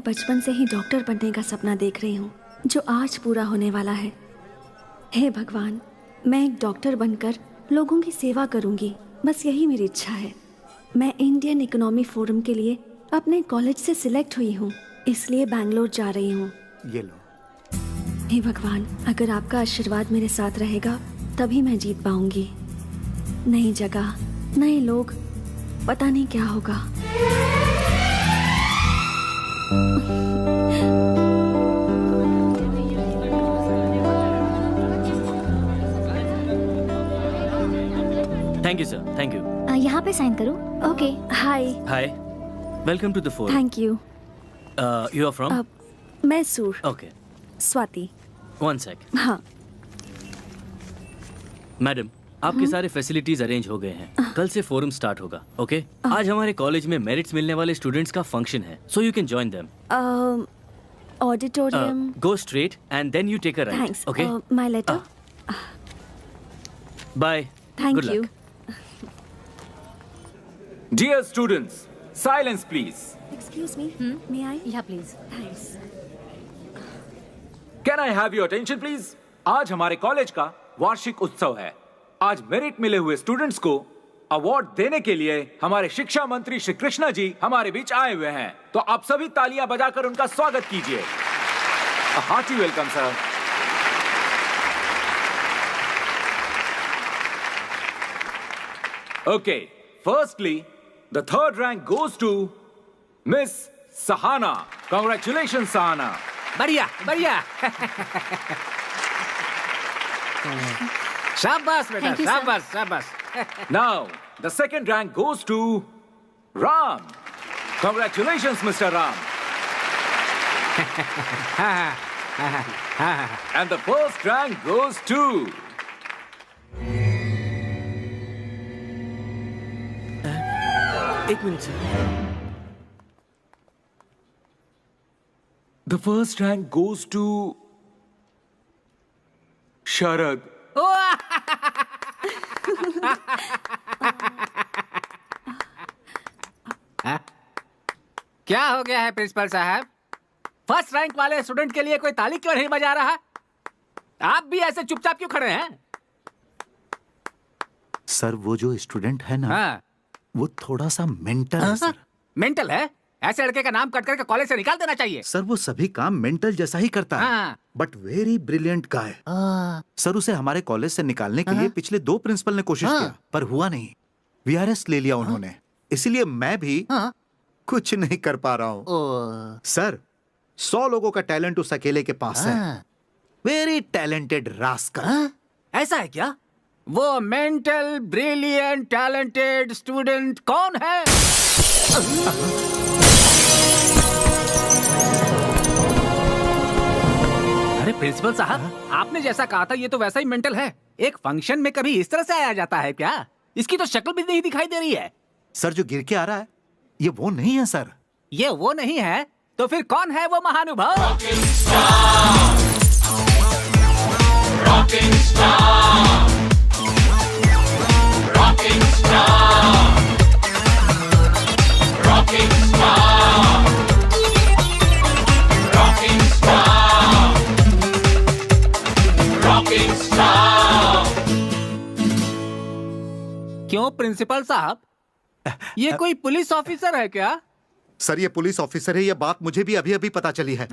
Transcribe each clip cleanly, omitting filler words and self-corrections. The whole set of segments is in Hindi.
बचपन से ही डॉक्टर बनने का सपना देख रही हूँ जो आज पूरा होने वाला है। हे भगवान, मैं एक डॉक्टर बनकर लोगों की सेवा करूँगी, बस यही मेरी इच्छा है। मैं इंडियन इकोनॉमी फोरम के लिए अपने कॉलेज से सिलेक्ट हुई हूँ, इसलिए बैंगलोर जा रही हूँ। ये लो। हे भगवान, अगर आपका आशीर्वाद मेरे साथ रहेगा तभी मैं जीत पाऊंगी। नई जगह, नए लोग, पता नहीं क्या होगा। Thank you sir, thank you. यहाँ पे साइन करो। Okay, hi. Hi, welcome to the forum. Thank you. You are from? Mysore. Okay, Swati. One sec. हाँ। मैडम, आपके सारे फैसिलिटीज अरेंज हो गए हैं। कल से फोरम स्टार्ट होगा। ओके? आज हमारे कॉलेज में मेरिट्स मिलने वाले स्टूडेंट्स का फंक्शन है, so you can join them. Auditorium. Go straight and then you take a right. Thanks. Okay? My letter. Bye. Thank good you. Luck. Dear students, silence please. Excuse me, may I? Yeah please. Thanks. Can I have your attention please? आज हमारे कॉलेज का वार्षिक उत्सव है। आज मेरिट मिले हुए स्टूडेंट्स को अवार्ड देने के लिए हमारे शिक्षा मंत्री श्री कृष्णा जी हमारे बीच आए हुए हैं, तो आप सभी तालियां बजाकर उनका स्वागत कीजिए। A hearty welcome, sir. Okay, firstly, the third rank goes to Miss Sahana. Congratulations, Sahana. बढ़िया बढ़िया। शाबाश बेटा, Thank you, sir. शाबाश शाबाश। Now, the second rank goes to Ram. Congratulations, Mr. Ram. And the first rank goes to एक minute sir. the first rank goes to Sharad. क्या हो गया है प्रिंसिपल साहब? फर्स्ट रैंक वाले स्टूडेंट के लिए कोई ताली क्यों नहीं बजा रहा? आप भी ऐसे चुपचाप क्यों खड़े हैं? सर, वो जो स्टूडेंट है ना, हाँ। वो थोड़ा सा मेंटल है सर। मेंटल है? ऐसे लड़के का नाम कट करके कॉलेज से निकाल देना चाहिए। सर, वो सभी काम मेंटल जैसा ही करता है, हाँ। But very brilliant guy. Sir, उसे हमारे कॉलेज से निकालने के लिए पिछले 2 प्रिंसिपल ने कोशिश किया, पर हुआ नहीं। वीआरएस ले लिया उन्होंने, इसीलिए मैं भी कुछ नहीं कर पा रहा हूँ। सर, 100 लोगों का टैलेंट उस अकेले के पास है। Very talented rascal. ऐसा है क्या? वो मेंटल ब्रिलियंट टैलेंटेड स्टूडेंट कौन है? अरे प्रिंसिपल साहब, आपने जैसा कहा था ये तो वैसा ही मेंटल है। एक फंक्शन में कभी इस तरह से आया जाता है क्या? इसकी तो शक्ल भी नहीं दिखाई दे रही है। सर, जो गिर के आ रहा है ये वो नहीं है सर। ये वो नहीं है तो फिर कौन है वो महानुभाव? क्यों प्रिंसिपल साहब, ये कोई पुलिस ऑफिसर है क्या? सर, ये पुलिस ऑफिसर है, ये बात मुझे भी अभी अभी पता चली है।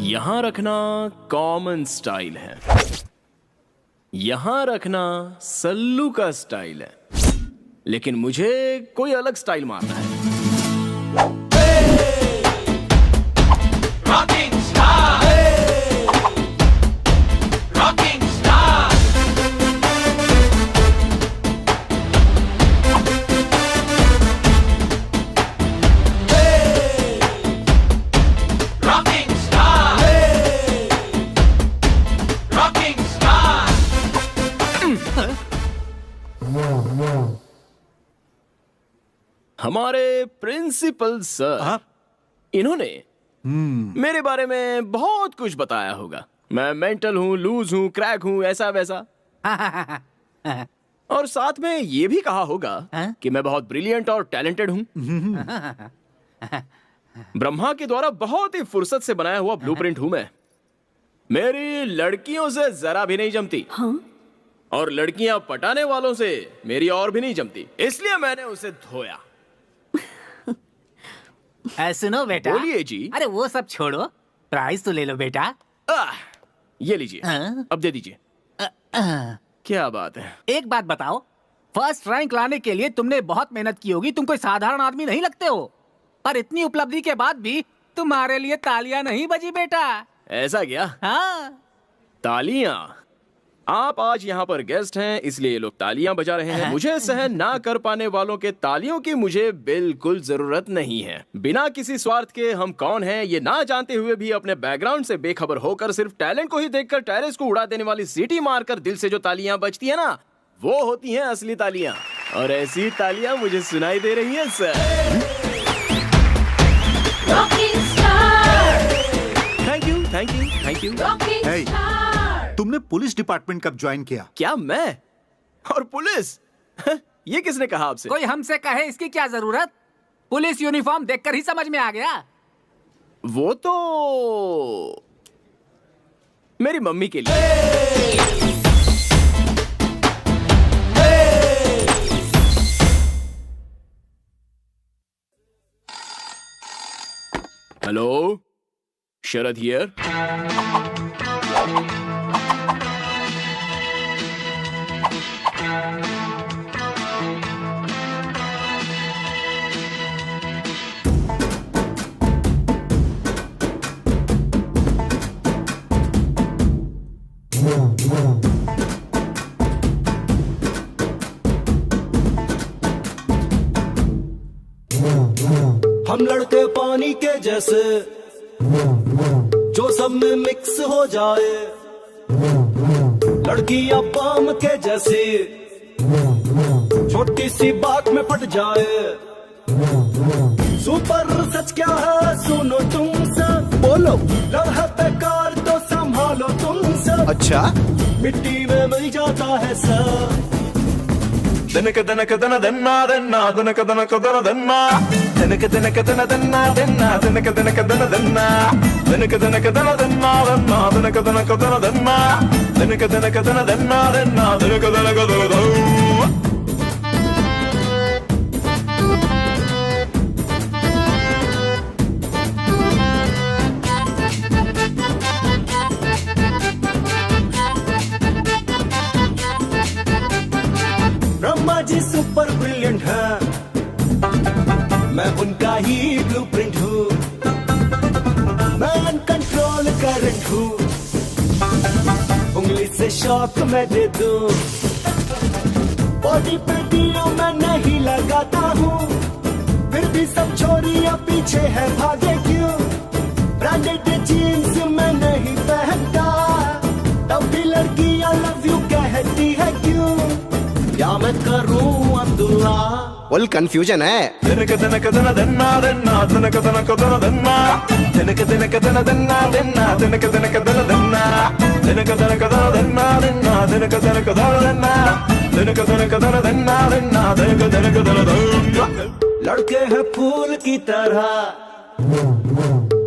यहां रखना कॉमन स्टाइल है, यहां रखना सल्लू का स्टाइल है, लेकिन मुझे कोई अलग स्टाइल मारना है। हमारे प्रिंसिपल सर, इन्होंने मेरे बारे में बहुत कुछ बताया होगा। मैं मेंटल हूँ, लूज हूँ, क्रैक हूँ, ऐसा वैसा। और साथ में ये भी कहा होगा हाँ? कि मैं बहुत ब्रिलियंट और टैलेंटेड हूँ। ब्रह्मा के द्वारा बहुत ही फुर्सत से बनाया हुआ ब्लूप्रिंट हूँ मैं। मेरी लड़कियों से जरा भी नहीं जमती। हाँ? और लड़कियां पटाने वालों से मेरी और भी नहीं जमती, इसलिए मैंने उसे धोया। सुनो बेटा। बोलिए जी। अरे वो सब छोड़ो, प्राइस तो ले लो बेटा। ये लीजिए। हाँ? अब दे दीजिए। क्या बात है। एक बात बताओ, फर्स्ट रैंक लाने के लिए तुमने बहुत मेहनत की होगी, तुम कोई साधारण आदमी नहीं लगते हो। पर इतनी उपलब्धि के बाद भी तुम्हारे लिए तालियां नहीं बजी बेटा। ऐसा क्या? हाँ। तालियां? आप आज यहाँ पर गेस्ट हैं इसलिए ये लोग तालियां बजा रहे हैं। मुझे सहन ना कर पाने वालों के तालियों की मुझे बिल्कुल जरूरत नहीं है। बिना किसी स्वार्थ के हम कौन हैं ये ना जानते हुए भी अपने बैकग्राउंड से बेखबर होकर सिर्फ टैलेंट को ही देखकर टेरेस को उड़ा देने वाली सीटी मारकर दिल से जो तालियां बजती है ना, वो होती हैं असली तालियां। और ऐसी तालियां मुझे सुनाई दे रही हैं sir. Thank you thank you thank you. Hey, तुमने पुलिस डिपार्टमेंट कब ज्वाइन किया? क्या मैं? और पुलिस? ये किसने कहा आपसे? कोई हमसे कहे इसकी क्या जरूरत? पुलिस यूनिफॉर्म देखकर ही समझ में आ गया। वो तो मेरी मम्मी के लिए। Hello, Sharad here. हम लड़के पानी के जैसे जो सब में मिक्स हो जाए, लड़कियां पाम के जैसी छोटी सी बात में फट जाए। सुपर सच क्या है सुनो तुम सब, बोलो लव है बेकार तो संभालो तुम सब। अच्छा, मिट्टी में मिल जाता है सब। Denaka denaka dena denna denna denaka denaka dena denna denaka denaka dena denna denna denaka denaka dena denna denaka denaka dena denna denna denaka denaka dena denna denaka denaka dena denna denna denaka denaka dena denna। Brahma ji super brilliant है, मैं उनका ही ब्लूप्रिंट हूँ। मैं अनकंट्रोल करंट हूँ, उंगली से शॉक मैं दे दूँ। बॉडी पे दियो मैं नहीं लगाता हूँ, फिर भी सब छोरियां पीछे है भागे क्यों। ब्रांडेड जीन्स मैं नहीं पहनता, तब भी लड़कियां लव यू कहती है क्यों। क्या मैं करूं अब्दुल्ला? फुल कंफ्यूजन है। Denaka denaka dena denna denna denaka denaka dena denna denaka denaka dena denna denna denaka denaka dena denna denaka denaka dena denna denna denaka denaka dena denna denaka denaka dena denna denna denaka denaka dena denna। लड़के हैं फूल की तरह,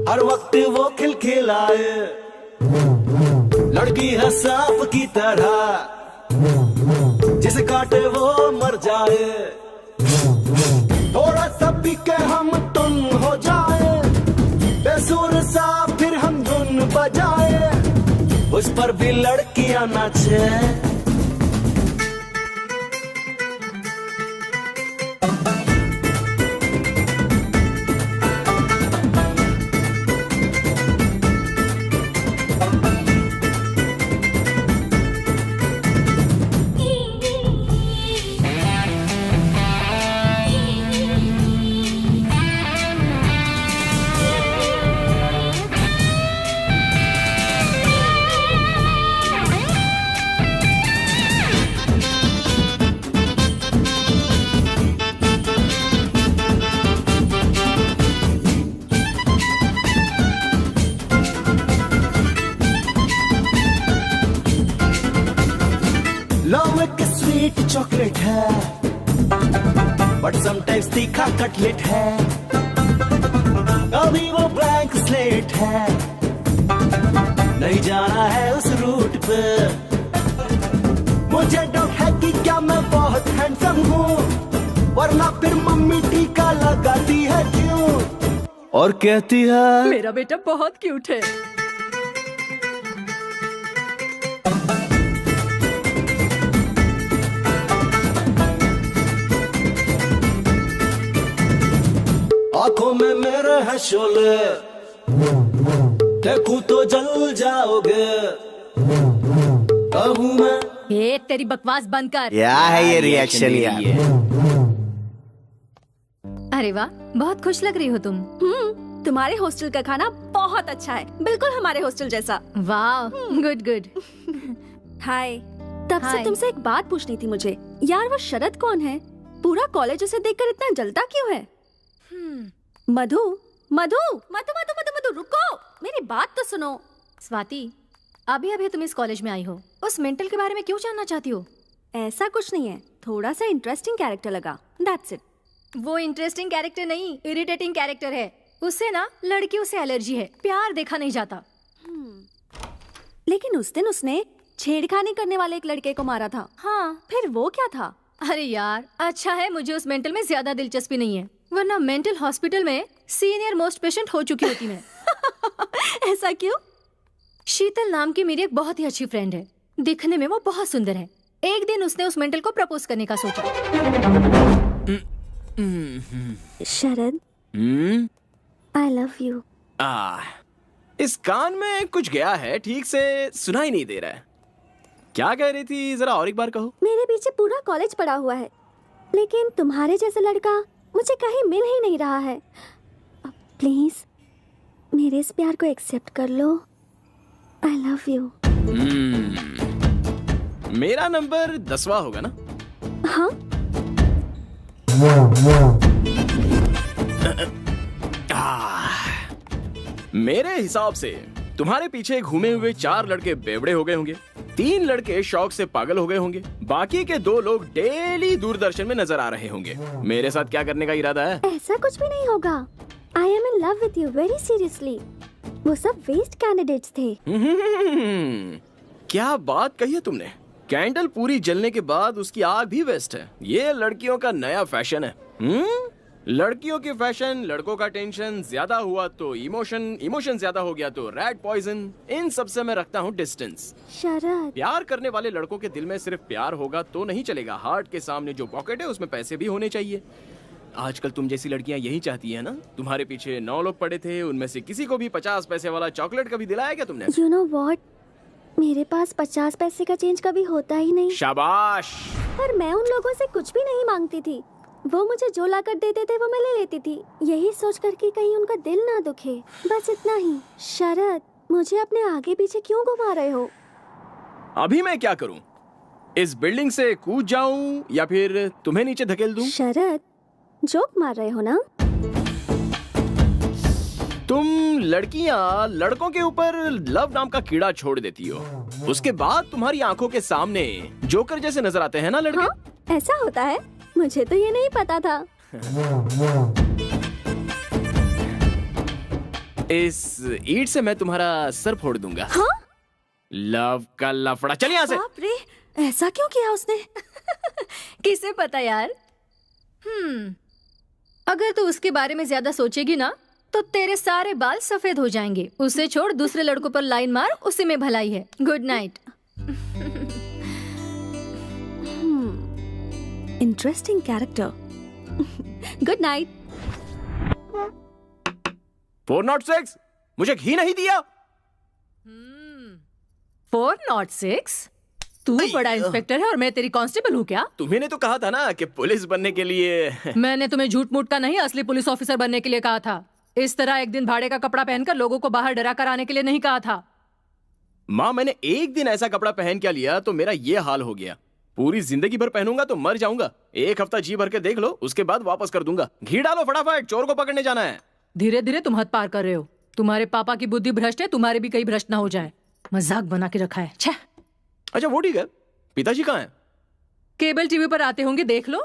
हर वक्त वो खिलखिलाए। लड़की है सांप की तरह, जिसे काटे वो मर जाए। थोड़ा सा पी के हम तुम हो जाए, बेसुर सा फिर हम धुन बजाए, उस पर भी लड़कियां नाचे। बट समटाइम्स तीखा कटलेट है, कभी वो ब्लैंक स्लेट है, नहीं जाना है उस रूट पे। मुझे डाउट है कि क्या मैं बहुत हैंडसम हूँ, वरना फिर मम्मी टीका लगाती है क्यों, और कहती है मेरा बेटा बहुत क्यूट है। आंखों में मेरे है शोले, देखूं तो जल जाओगे, कहूं मैं। ये तेरी बकवास बंद कर। क्या है ये रिएक्शन यार? अरे वाह, बहुत खुश लग रही हो तुम। तुम्हारे हॉस्टल का खाना बहुत अच्छा है, बिल्कुल हमारे हॉस्टल जैसा। वाह, गुड गुड। हाय। तब से हाय। तुमसे एक बात पूछनी थी मुझे। यार वो शरद कौन है? पूरा कॉलेज उसे देखकर इतना जलता क्यों है? मधु मधु मधु मधु मधु मधु रुको, मेरी बात तो सुनो। स्वाति, अभी अभी तुम इस कॉलेज में आई हो, उस मेंटल के बारे में क्यों जानना चाहती हो? ऐसा कुछ नहीं है, थोड़ा सा इंटरेस्टिंग कैरेक्टर लगा, दैट्स इट। वो इंटरेस्टिंग कैरेक्टर नहीं, इरिटेटिंग कैरेक्टर है। उससे ना लड़कियों से एलर्जी है, प्यार देखा नहीं जाता। लेकिन उस दिन उसने छेड़खानी करने वाले एक लड़के को मारा था। हाँ, फिर वो क्या था? अरे यार, अच्छा है मुझे उस मेंटल में ज्यादा दिलचस्पी नहीं है, वरना मेंटल हॉस्पिटल में सीनियर मोस्ट पेशेंट हो चुकी होती मैं। ऐसा क्यों? शीतल नाम की मेरी एक बहुत ही अच्छी फ्रेंड है, दिखने में वो बहुत सुंदर है। एक दिन उसने उस मेंटल को प्रपोज करने का सोचा। शरद, आई लव यू। इस कान में कुछ गया है, ठीक से सुनाई नहीं दे रहा है। क्या कह रही थी, जरा और एक बार कहो। मेरे पीछे पूरा कॉलेज पड़ा हुआ है, लेकिन तुम्हारे जैसा लड़का मुझे कहीं मिल ही नहीं रहा है। प्लीज मेरे इस प्यार को एक्सेप्ट कर लो। I love you. मेरा नंबर 10वां होगा ना? हाँ। मेरे हिसाब से तुम्हारे पीछे घूमे हुए 4 लड़के बेवड़े हो गए होंगे, 3 लड़के शौक से पागल हो गए होंगे, बाकी के 2 लोग डेली दूरदर्शन में नजर आ रहे होंगे। मेरे साथ क्या करने का इरादा है? ऐसा कुछ भी नहीं होगा। I am in love with you very seriously. वो सब वेस्ट कैंडिडेट्स थे। क्या बात कही है तुमने। कैंडल पूरी जलने के बाद उसकी आग भी वेस्ट है। ये लड़कियों का नया फैशन है। लड़कियों की फैशन, लड़कों का टेंशन, ज्यादा हुआ तो इमोशन ज्यादा हो गया तो रैट पॉइजन। इन सब से मैं रखता हूँ डिस्टेंस। शरद, प्यार करने वाले लड़कों के दिल में सिर्फ प्यार होगा तो नहीं चलेगा, हार्ट के सामने जो पॉकेट है उसमें पैसे भी होने चाहिए। आजकल तुम जैसी लड़कियां यही चाहती है ना। तुम्हारे पीछे 9 लोग पड़े थे, उनमें से किसी को भी 50 पैसे वाला चॉकलेट कभी दिलाया क्या तुमने? यू नो व्हाट, मेरे पास 50 पैसे का चेंज कभी होता ही नहीं। शाबाश। पर मैं उन लोगों से कुछ भी नहीं मांगती थी, वो मुझे जो ला कर देते थे वो मैं ले लेती थी, यही सोच कर कि कहीं उनका दिल ना दुखे, बस इतना ही। शरद, मुझे अपने आगे पीछे क्यों घुमा रहे हो? अभी मैं क्या करूं? इस बिल्डिंग से कूद जाऊं या फिर तुम्हें नीचे धकेल दूं? शरद, जोक मार रहे हो ना? तुम लड़कियां लड़कों के ऊपर लव नाम का कीड़ा छोड़ देती हो, उसके बाद तुम्हारी आंखों के सामने जोकर जैसे नजर आते हैं ना लड़के। हाँ, ऐसा होता है? मुझे तो ये नहीं पता था। इस ईंट से मैं तुम्हारा सर फोड़ दूंगा। हाँ? लव का लफड़ा। चल यहाँ से। बाप रे, ऐसा क्यों किया उसने? किसे पता यार। अगर तू उसके बारे में ज्यादा सोचेगी ना तो तेरे सारे बाल सफेद हो जाएंगे। उसे छोड़, दूसरे लड़कों पर लाइन मार, उसी में भलाई है। Good night. Interesting character. Good night. 406, मुझे घी नहीं दिया। 406? तू बड़ा इंस्पेक्टर है और मैं तेरी कांस्टेबल हूँ क्या? तुम्ही ने तो कहा था ना कि पुलिस बनने के लिए। मैंने तुम्हें झूठ मूठ का नहीं, असली पुलिस ऑफिसर बनने के लिए कहा था। इस तरह एक दिन भाड़े का कपड़ा पहनकर लोगों को बाहर डरा कर आने के लिए नहीं कहा था। माँ, मैंने एक दिन ऐसा कपड़ा पहन क्या लिया तो मेरा ये हाल हो गया। पूरी जिंदगी भर पहनूंगा तो मर जाऊंगा। 1 हफ्ता जी भर के देख लो, उसके बाद वापस कर दूंगा। घी डालो फटाफट, चोर को पकड़ने जाना है। धीरे धीरे तुम हद पार कर रहे हो। तुम्हारे पापा की बुद्धि भ्रष्ट है, तुम्हारे भी कहीं भ्रष्ट ना हो जाए। मजाक बना के रखा है। छे। अच्छा वो ठीक है, पिताजी कहाँ हैं? केबल टीवी पर आते होंगे, देख लो।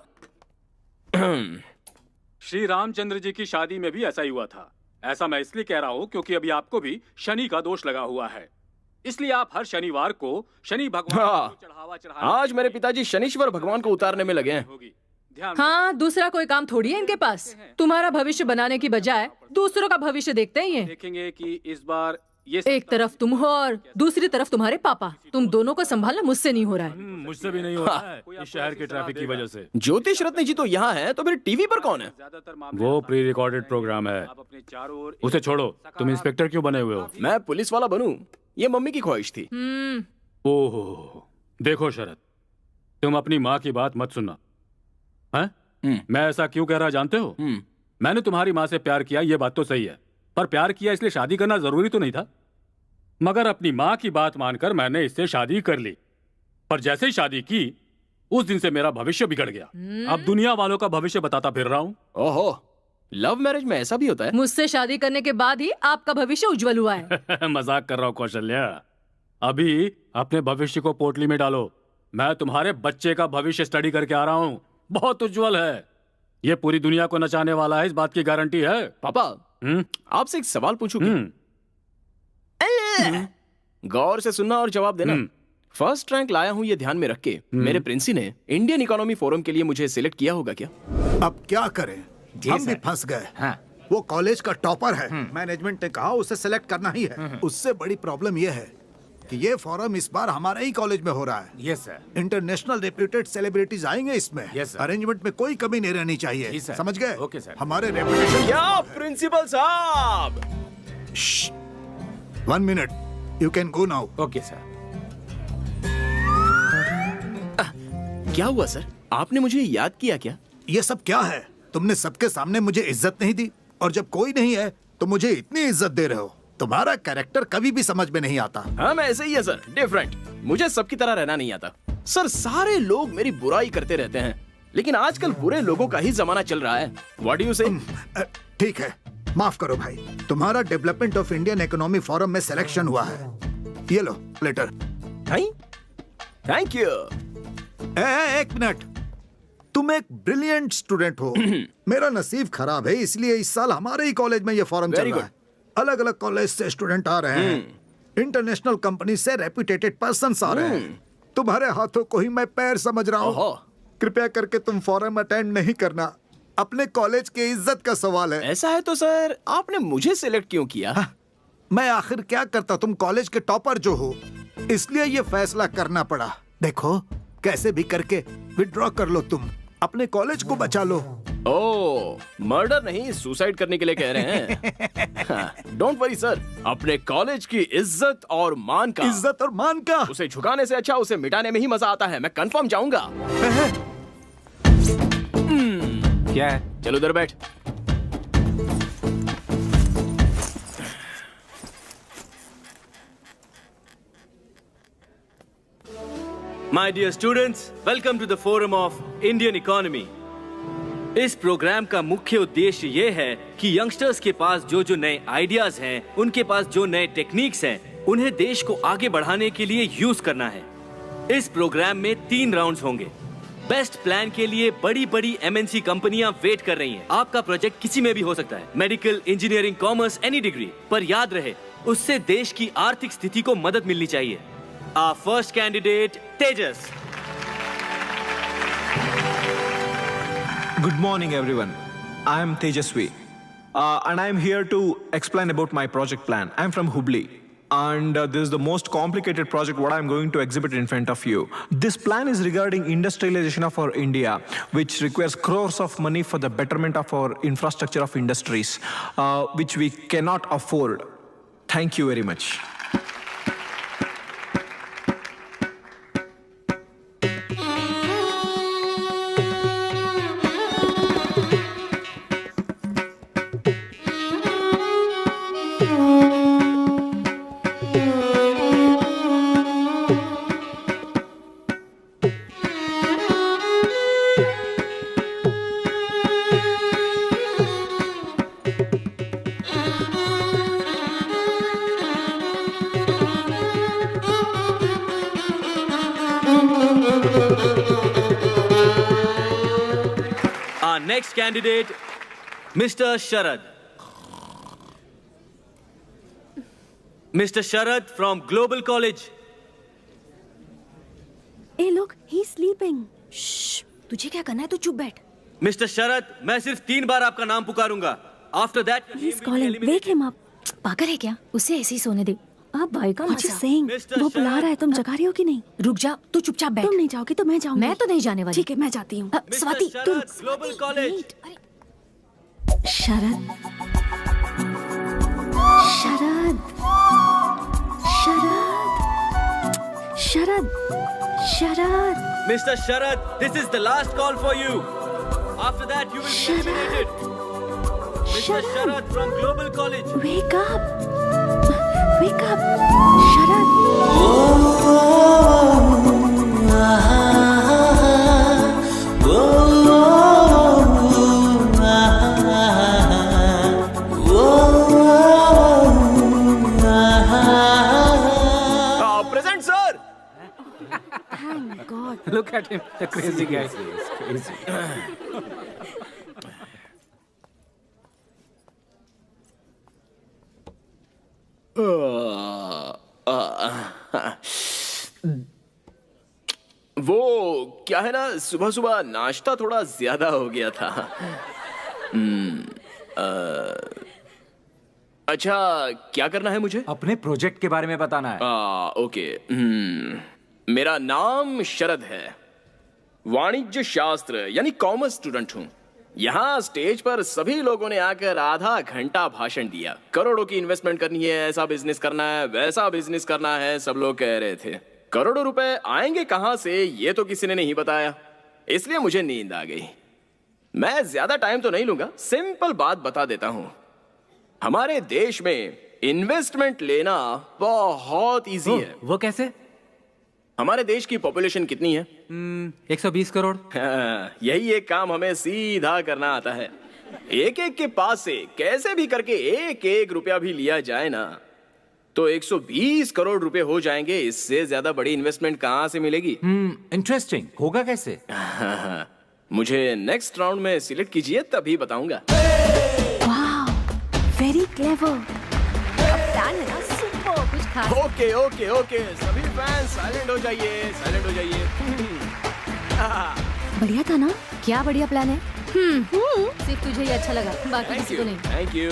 श्री रामचंद्र जी की शादी में भी ऐसा ही हुआ था। ऐसा मैं इसलिए कह रहा हूँ क्योंकि अभी आपको भी शनि का दोष लगा हुआ है, इसलिए आप हर शनिवार को शनि भगवान को चढ़ावा चढ़ाने आज मेरे पिताजी शनिश्वर भगवान को उतारने में लगे हैं। ध्यान हाँ, दूसरा कोई काम थोड़ी है इनके पास। तुम्हारा भविष्य बनाने की बजाय दूसरों का भविष्य देखते ही हैं। देखेंगे कि इस बार ये एक तरफ तुम हो और दूसरी तरफ तुम्हारे पापा। तुम दोनों को संभालना मुझसे नहीं हो रहा है। मुझसे भी नहीं हो रहा है, इस शहर के ट्रैफिक की वजह से। ज्योतिष रत्न जी तो यहाँ है, तो फिर टीवी पर कौन है? वो प्री रिकॉर्डेड प्रोग्राम है, उसे छोड़ो। तुम इंस्पेक्टर क्यों बने हुए हो? मैं पुलिस वाला बनूं, ये मम्मी की ख्वाहिश थी। ओहो, देखो शरद, तुम अपनी माँ की बात मत सुनना। हैं? मैं ऐसा क्यों कह रहा जानते हो? मैंने तुम्हारी माँ से प्यार किया, ये बात तो सही है, पर प्यार किया इसलिए शादी करना जरूरी तो नहीं था। मगर अपनी माँ की बात मानकर मैंने इससे शादी कर ली, पर जैसे ही शादी की उस दिन से मेरा भविष्य बिगड़ गया। अब दुनिया वालों का भविष्य बताता फिर रहा हूँ। ओहो, लव मैरिज में ऐसा भी होता है? मुझसे शादी करने के बाद ही आपका भविष्य उज्जवल हुआ है। मजाक कर रहा हूँ कौशल्या। अभी अपने भविष्य को पोटली में डालो। मैं तुम्हारे बच्चे का भविष्य स्टडी करके आ रहा हूँ, बहुत उज्जवल है। ये पूरी दुनिया को नचाने वाला है, इस बात की गारंटी है। पापा, आपसे एक सवाल पूछूं क्या? गौर से सुनना और जवाब देना। फर्स्ट रैंक लाया हूं ये ध्यान में रख के मेरे प्रिंसी ने इंडियन इकोनॉमी फोरम के लिए मुझे सिलेक्ट किया होगा क्या? अब क्या करें, हम भी फंस गए। वो कॉलेज का टॉपर है, मैनेजमेंट ने कहा उसे सेलेक्ट करना ही है। उससे बड़ी प्रॉब्लम ये है कि ये फोरम इस बार हमारे ही कॉलेज में हो रहा है। Yes sir. International reputed celebrities आएंगे इसमें। Yes, sir. अरेंजमेंट में कोई कमी नहीं रहनी चाहिए, जी, sir. समझ गए? Okay, sir. हमारे रेपुटेशन। क्या प्रिंसिपल साहब? 1 minute, you can go now. Okay sir. क्या हुआ सर, आपने मुझे याद किया क्या? ये सब क्या है? तुमने सबके सामने मुझे इज्जत नहीं दी, और जब कोई नहीं है तो मुझे इतनी इज्जत दे रहे हो। तुम्हारा कैरेक्टर कभी भी समझ में नहीं आता। हाँ, मैं ऐसे ही है सर, डिफरेंट। मुझे सबकी तरह रहना नहीं आता सर। सारे लोग मेरी बुराई करते रहते हैं, लेकिन आजकल बुरे लोगों का ही जमाना चल रहा है। व्हाट डू यू से? ठीक है, माफ करो भाई, तुम्हारा development of Indian economy forum में सिलेक्शन हुआ है। ये लो लेटर। Thank you. एक मिनट, तुम एक ब्रिलियंट स्टूडेंट हो। मेरा नसीब खराब है, इसलिए इस साल हमारे ही कॉलेज में ये फोरम चल रहा है। अलग अलग कॉलेज से स्टूडेंट आ रहे हैं, इंटरनेशनल कंपनी से रेप्यूटेड पर्सन्स आ रहे हैं। तुम्हारे हाथों को ही मैं पैर समझ रहा हूँ। कृपया करके तुम फोरम अटेंड नहीं करना, अपने कॉलेज की इज्जत का सवाल है। ऐसा है तो सर, आपने मुझे सिलेक्ट क्यों किया? मैं आखिर क्या करता, तुम कॉलेज के टॉपर जो हो, इसलिए ये फैसला करना पड़ा। देखो, कैसे भी करके विड्रॉ कर लो, तुम अपने कॉलेज को बचा लो। ओह, मर्डर नहीं, सुसाइड करने के लिए कह रहे हैं। डोंट वरी सर, अपने कॉलेज की इज्जत और मान का उसे झुकाने से अच्छा उसे मिटाने में ही मजा आता है। मैं कंफर्म जाऊंगा। क्या है? चलो उधर बैठ। My dear students, welcome to the Forum of Indian Economy. इस प्रोग्राम का मुख्य उद्देश्य ये है कि यंगस्टर्स के पास जो नए आइडियाज हैं, उनके पास जो नए टेक्निक्स हैं, उन्हें देश को आगे बढ़ाने के लिए यूज करना है। इस प्रोग्राम में 3 राउंड्स होंगे। बेस्ट प्लान के लिए बड़ी बड़ी MNC कंपनियां वेट कर रही हैं। आपका प्रोजेक्ट किसी में भी हो सकता है, medical, engineering, commerce, any degree, पर याद रहे उससे देश की आर्थिक स्थिति को मदद मिलनी चाहिए। Our first candidate, Tejas. Good morning, everyone. I am Tejasvi, and I am here to explain about my project plan. I am from Hubli, and this is the most complicated project what I am going to exhibit in front of you. This plan is regarding industrialization of our India, which requires crores of money for the betterment of our infrastructure of industries, which we cannot afford. Thank you very much. Our next candidate, Mr. Sharad. Mr. Sharad from Global College. A look, he's sleeping. तुझे क्या करना है? तू चुप बैठ। Mr. Sharad, मैं सिर्फ 3 बार आपका नाम पुकारूंगा। After that, your He's name will be calling. eliminated. Wake him up. पागल है क्या? उसे ऐसे ही सोने दे। अब भाई का What you मजा। saying? Mr. वो बुला Sharad. रहा है, तुम जगा रही हो कि नहीं? रुक जा, तू चुपचाप बैठ। तुम नहीं जाओगी तो मैं जाऊंगी। मैं तो नहीं जाने वाली। ठीक है, मैं जाती हूँ। Mr. Swati, Sharad, Global College. Sharad, Sharad, Sharad, Sharad, Sharad, Mr. Sharad, this is the last call for you. After that, you will be Sharad. eliminated. Mr. Sharad. Sharad from Global College. wake up, wake up, Sharad. Present sir. Thank God. Look at him, the crazy guy. वो क्या है ना, सुबह सुबह नाश्ता थोड़ा ज्यादा हो गया था। अच्छा, क्या करना है मुझे? अपने प्रोजेक्ट के बारे में बताना है। ओके। मेरा नाम शरद है, वाणिज्य शास्त्र यानी कॉमर्स स्टूडेंट हूँ। यहाँ स्टेज पर सभी लोगों ने आकर आधा घंटा भाषण दिया। करोड़ों की इन्वेस्टमेंट करनी है, ऐसा बिजनेस करना है, वैसा बिजनेस करना है, सब लोग कह रहे थे। करोड़ों रुपए आएंगे कहाँ से, ये तो किसी ने नहीं बताया, इसलिए मुझे नींद आ गई। मैं ज्यादा टाइम तो नहीं लूंगा, सिंपल बात बता देता हूँ। हमारे देश में इन्वेस्टमेंट लेना बहुत इजी है। वो कैसे? हमारे देश की पॉपुलेशन कितनी है? 120 करोड़। यही एक काम हमें सीधा करना आता है। एक एक के पास से कैसे भी करके एक एक रुपया भी लिया जाए ना, तो 120 करोड़ रुपए हो जाएंगे। इससे ज्यादा बड़ी इन्वेस्टमेंट कहाँ से मिलेगी? इंटरेस्टिंग। होगा कैसे? मुझे नेक्स्ट राउंड में सिलेक्ट कीजिए, तभी बताऊंगा। Wow, very clever. प्लान है ना, सुपर कुछ खास। ओके ओके ओके, सभी फैंस साइलेंट हो जाइए, साइलेंट हो जाइए। बढ़िया था ना? क्या बढ़िया प्लान है। सिर्फ तुझे ही अच्छा लगा, बाकी किसी को नहीं। Thank you.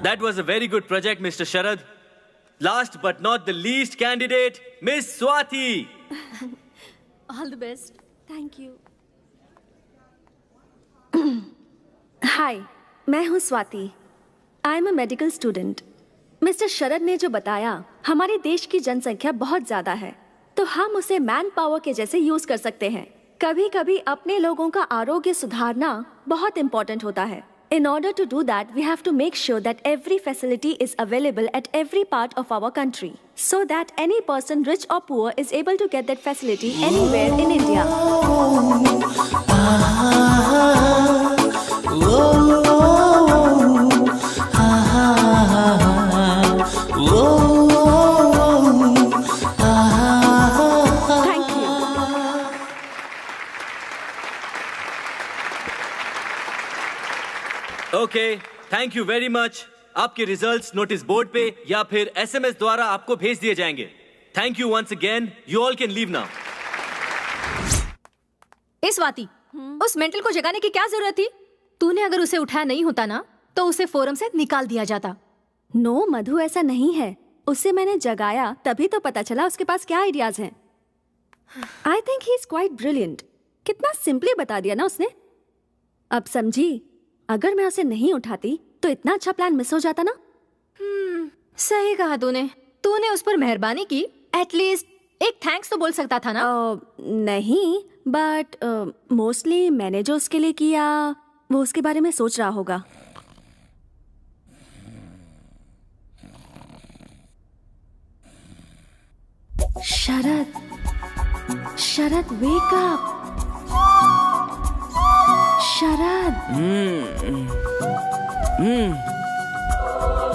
That was a very good project, Mr. Sharad. Last but not the least candidate, Miss Swati. All the best. Thank you. Hi, मैं हूँ Swati. I am a medical student. Mister Sharad ने जो बताया, हमारे देश की जनसंख्या बहुत ज्यादा है, तो हम उसे मैन पावर के जैसे यूज कर सकते हैं। कभी कभी अपने लोगों का आरोग्य सुधारना बहुत इंपॉर्टेंट होता है। In order to do that, we have to make sure that every facility is available at every part of our country, so that any person, rich or poor, is able to get that facility anywhere in India. Thank you. Okay, thank you very much. आपके रिजल्ट्स नोटिस बोर्ड पे या फिर SMS द्वारा आपको भेज दिए जाएंगे। Thank you once again. You all can leave now. ए स्वाति, उस मेंटल को जगाने की क्या जरूरत थी? तूने अगर उसे उठाया नहीं होता ना, तो उसे फोरम से निकाल दिया जाता। नो मधु, ऐसा नहीं है। उसे मैंने जगाया तभी तो पता चला उसके पास क्या आइडियाज हैं। I think he is quite brilliant. कितना सिंपली बता दिया ना उसने। अब समझी, अगर मैं उसे नहीं उठाती तो इतना अच्छा प्लान मिस हो जाता ना। सही कहा तूने। तूने उस पर मेहरबानी की, एटलीस्ट एक थैंक्स तो बोल सकता था ना। नहीं, बट मोस्टली मैंने जो उसके लिए किया वो उसके बारे में सोच रहा होगा। शरद, शरद वेक अप। शरद।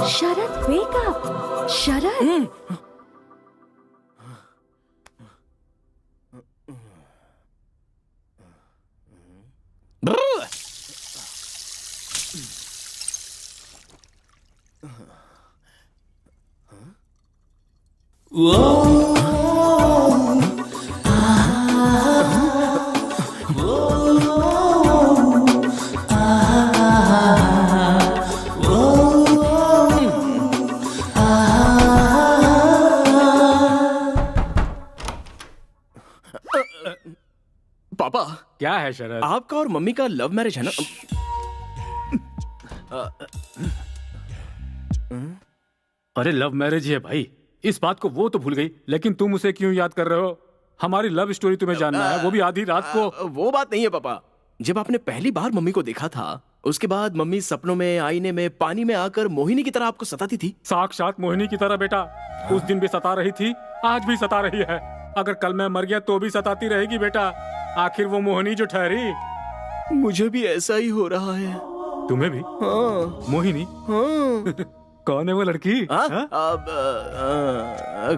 शरद वेक अप। शरद। पापा, क्या है शरद? आपका और मम्मी का लव मैरिज है ना? अरे लव मैरिज ही है भाई, इस बात को वो तो भूल गई, लेकिन तुम उसे क्यों याद कर रहे हो? हमारी लव स्टोरी तुम्हें जानना है, वो भी आधी रात को। वो बात नहीं है पापा। जब आपने पहली बार मम्मी को देखा था, उसके बाद मम्मी सपनों में, आईने में, पानी में आकर मोहिनी की तरह आपको सताती थी। साक्षात मोहिनी की तरह बेटा। उस दिन भी सता रही थी, आज भी सता रही है। अगर कल मैं मर गया तो भी सताती रहेगी बेटा। आखिर वो मोहिनी जो ठहरी। मुझे भी ऐसा ही हो रहा है। तुम्हें भी? हाँ। मोहिनी? हाँ। कौन है वो लड़की?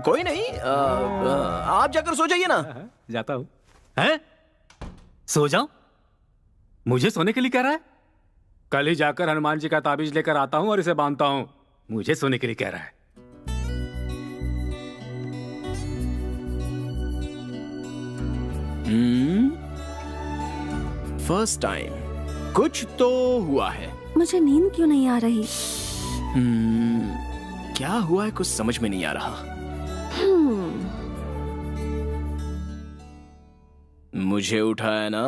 कोई नहीं। आप जाकर सो जाइए ना। जाता हूँ। हैं? सो जाऊं? मुझे सोने के लिए कह रहा है? कल ही जाकर हनुमान जी का ताबीज लेकर आता हूँ और इसे बांधता हूँ। मुझे सोने के लिए कह रहा है। फर्स्ट टाइम कुछ तो हुआ है। मुझे नींद क्यों नहीं आ रही? क्या हुआ है कुछ समझ में नहीं आ रहा। मुझे उठाया ना?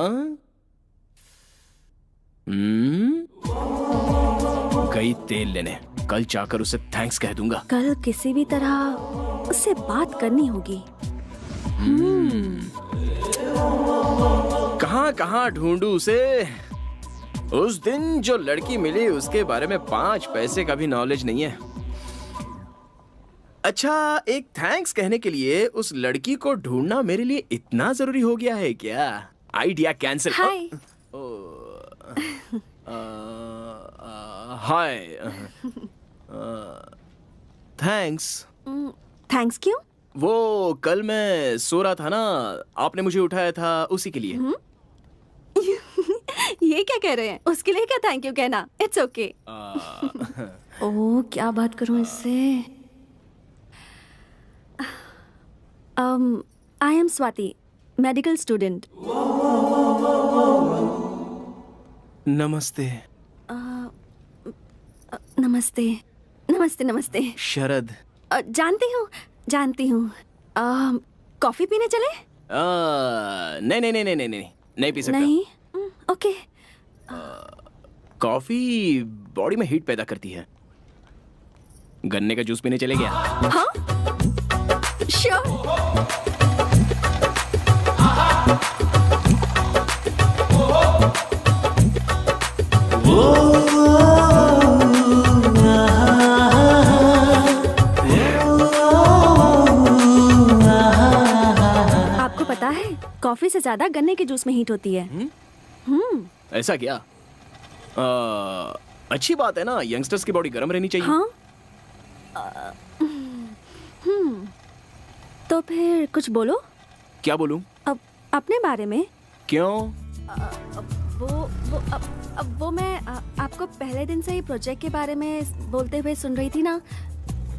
गई तेल लेने। कल जाकर उसे थैंक्स कह दूंगा। कल किसी भी तरह उससे बात करनी होगी। कहां कहां ढूंढूं उसे? उस दिन जो लड़की मिली उसके बारे में 5 पैसे का भी नॉलेज नहीं है। अच्छा, एक थैंक्स कहने के लिए उस लड़की को ढूंढना मेरे लिए इतना जरूरी हो गया है क्या? Idea cancel. Hi. Hi. Thanks. Thanks क्यों? वो कल मैं सो रहा था ना, आपने मुझे उठाया था उसी के लिए। ये क्या कह रहे हैं? उसके लिए क्या थैंक यू कहना? It's okay. ओह, क्या बात करूं इससे? I am Swati, medical student. नमस्ते। नमस्ते नमस्ते नमस्ते। शरद। जानती हूँ। कॉफी पीने चले? नहीं नहीं नहीं नहीं नहीं नहीं पी सकता। नहीं? ओके। कॉफी बॉडी में हीट पैदा करती है। गन्ने का जूस पीने चले गया। हाँ? श्योर। आपको पता है, कॉफी से ज्यादा गन्ने के जूस में हीट होती है। ऐसा क्या? अच्छी बात है ना, यंगस्टर्स की बॉडी गर्म रहनी चाहिए। हाँ? तो फिर कुछ बोलो। क्या बोलूं? अब अपने बारे में। क्यों? वो मैं आपको पहले दिन से ही प्रोजेक्ट के बारे में बोलते हुए सुन रही थी ना।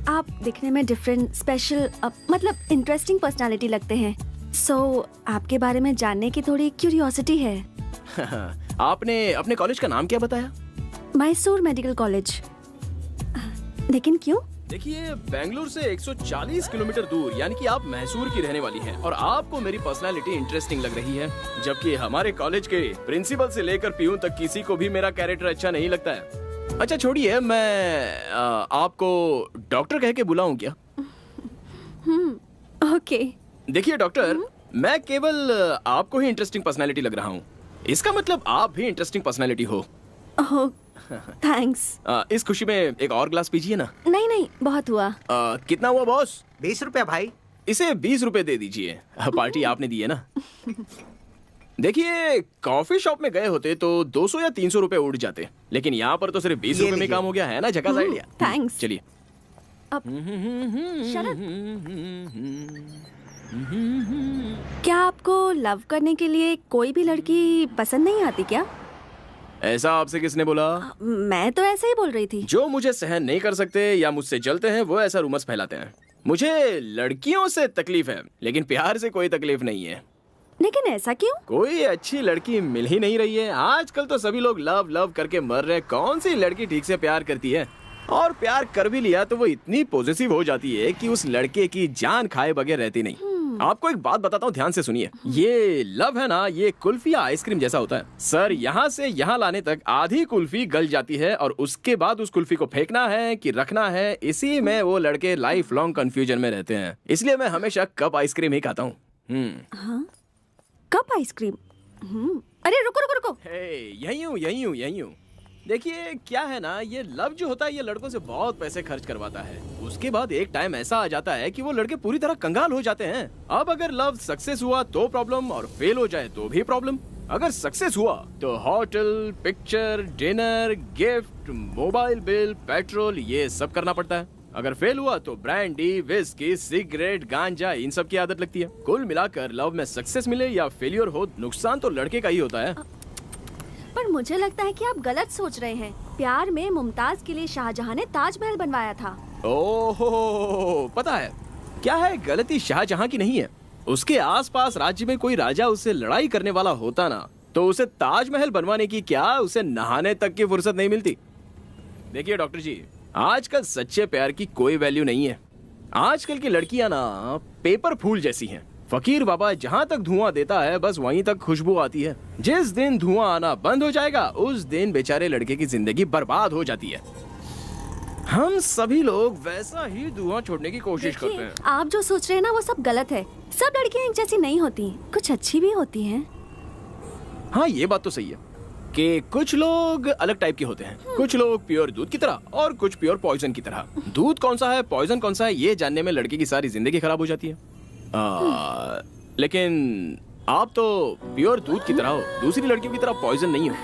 आप दिखने में डिफरेंट, स्पेशल, मतलब इंटरेस्टिंग पर्सनालिटी लगते हैं। सो आपके बारे में जानने की थोड़ी क्यूरियोसिटी है। आपने अपने कॉलेज का नाम क्या बताया? Mysore medical college. लेकिन क्यों? देखिए, बेंगलुरु से 140 किलोमीटर दूर, यानी कि आप मैसूर की रहने वाली हैं, और आपको मेरी पर्सनालिटी इंटरेस्टिंग लग रही है, जबकि हमारे कॉलेज के प्रिंसिपल से लेकर पीयून तक किसी को भी मेरा कैरेक्टर अच्छा नहीं लगता है। अच्छा छोड़िए, मैं आपको डॉक्टर कह के बुलाऊं क्या? ओके। देखिए डॉक्टर, मैं केवल आपको ही इंटरेस्टिंग पर्सनालिटी लग रहा हूँ। इसका मतलब आप भी इंटरेस्टिंग पर्सनालिटी हो। ओह, थैंक्स। इस खुशी में एक और ग्लास पीजिए ना। नहीं, बहुत हुआ। कितना हुआ बॉस? 20 रुपया भाई। इसे 20 रुपए दे दीजिए। पार्टी आपने दी है ना। देखिए, कॉफी शॉप में गए होते तो 200 या 300 रुपए उड़ जाते, लेकिन यहाँ पर तो सिर्फ 20 रुपए में काम हो गया है ना। झकास आइडिया। थैंक्स। चलिए। शरद, क्या आपको लव करने के लिए कोई भी लड़की पसंद नहीं आती क्या? ऐसा आपसे किसने बोला? मैं तो ऐसे ही बोल रही थी। जो मुझे सहन नहीं कर सकते या मुझसे जलते हैं वो ऐसा रूमर्स फैलाते हैं। मुझे लड़कियों से तकलीफ है, लेकिन प्यार से कोई तकलीफ नहीं है। लेकिन ऐसा क्यों? कोई अच्छी लड़की मिल ही नहीं रही है। आजकल तो सभी लोग लव लव करके मर रहे हैं। कौन सी लड़की ठीक से प्यार करती है? और प्यार कर भी लिया तो वो इतनी पॉजिटिव हो जाती है कि उस लड़के की जान खाए बगैर रहती नहीं। आपको एक बात बताता हूँ, ध्यान से सुनिए। ये लव है ना, ये कुल्फी या आइसक्रीम जैसा होता है। सर, यहाँ से यहाँ लाने तक आधी कुल्फी गल जाती है और उसके बाद उस कुल्फी को फेंकना है कि रखना है, इसी में वो लड़के लाइफ लॉन्ग कंफ्यूजन में रहते हैं। इसलिए मैं हमेशा कप आइसक्रीम ही खाता हूँ। हाँ? Cup ice cream? अरे रुको रुको रुको। यही हूँ। देखिए क्या है ना, ये लव जो होता है ये लड़कों से बहुत पैसे खर्च करवाता है। उसके बाद एक टाइम ऐसा आ जाता है कि वो लड़के पूरी तरह कंगाल हो जाते हैं। अब अगर लव सक्सेस हुआ तो प्रॉब्लम, और फेल हो जाए तो भी प्रॉब्लम। अगर सक्सेस हुआ तो hotel, picture, dinner, gift, mobile bill, petrol, ये सब करना पड़ता है। अगर फेल हुआ तो ब्रांडी, विस्की, सिगरेट, गांजा, इन सब की आदत लगती है। कुल मिलाकर लव में सक्सेस मिले या फेलियर हो, नुकसान तो लड़के का ही होता है। पर मुझे लगता है कि आप गलत सोच रहे हैं। प्यार में मुमताज के लिए शाहजहां ने ताजमहल बनवाया था। ओहो, पता है क्या है, गलती शाहजहां की नहीं है। उसके आसपास राज्य में कोई राजा उससे लड़ाई करने वाला होता ना, तो उसे ताजमहल बनवाने की क्या, उसे नहाने तक की फुर्सत नहीं मिलती। देखिए डॉक्टर जी, आजकल सच्चे प्यार की कोई वैल्यू नहीं है। आजकल की लड़कियां ना पेपर फूल जैसी हैं। फकीर बाबा जहाँ तक धुआं देता है बस वहीं तक खुशबू आती है। जिस दिन धुआं आना बंद हो जाएगा उस दिन बेचारे लड़के की जिंदगी बर्बाद हो जाती है। हम सभी लोग वैसा ही धुआं छोड़ने की कोशिश करते हैं। आप जो सोच रहे हैं ना वो सब गलत है। सब लड़कियां एक जैसी नहीं होती, कुछ अच्छी भी होती हैं। हाँ, ये बात तो सही है कि कुछ लोग अलग टाइप के होते हैं। कुछ लोग प्योर दूध की तरह और कुछ प्योर पॉइजन की तरह। दूध कौन सा है, पॉइजन कौन सा है, ये जानने में लड़के की सारी जिंदगी खराब हो जाती है। लेकिन आप तो प्योर दूध की तरह हो, दूसरी लड़कियों की तरह पॉइजन नहीं हो।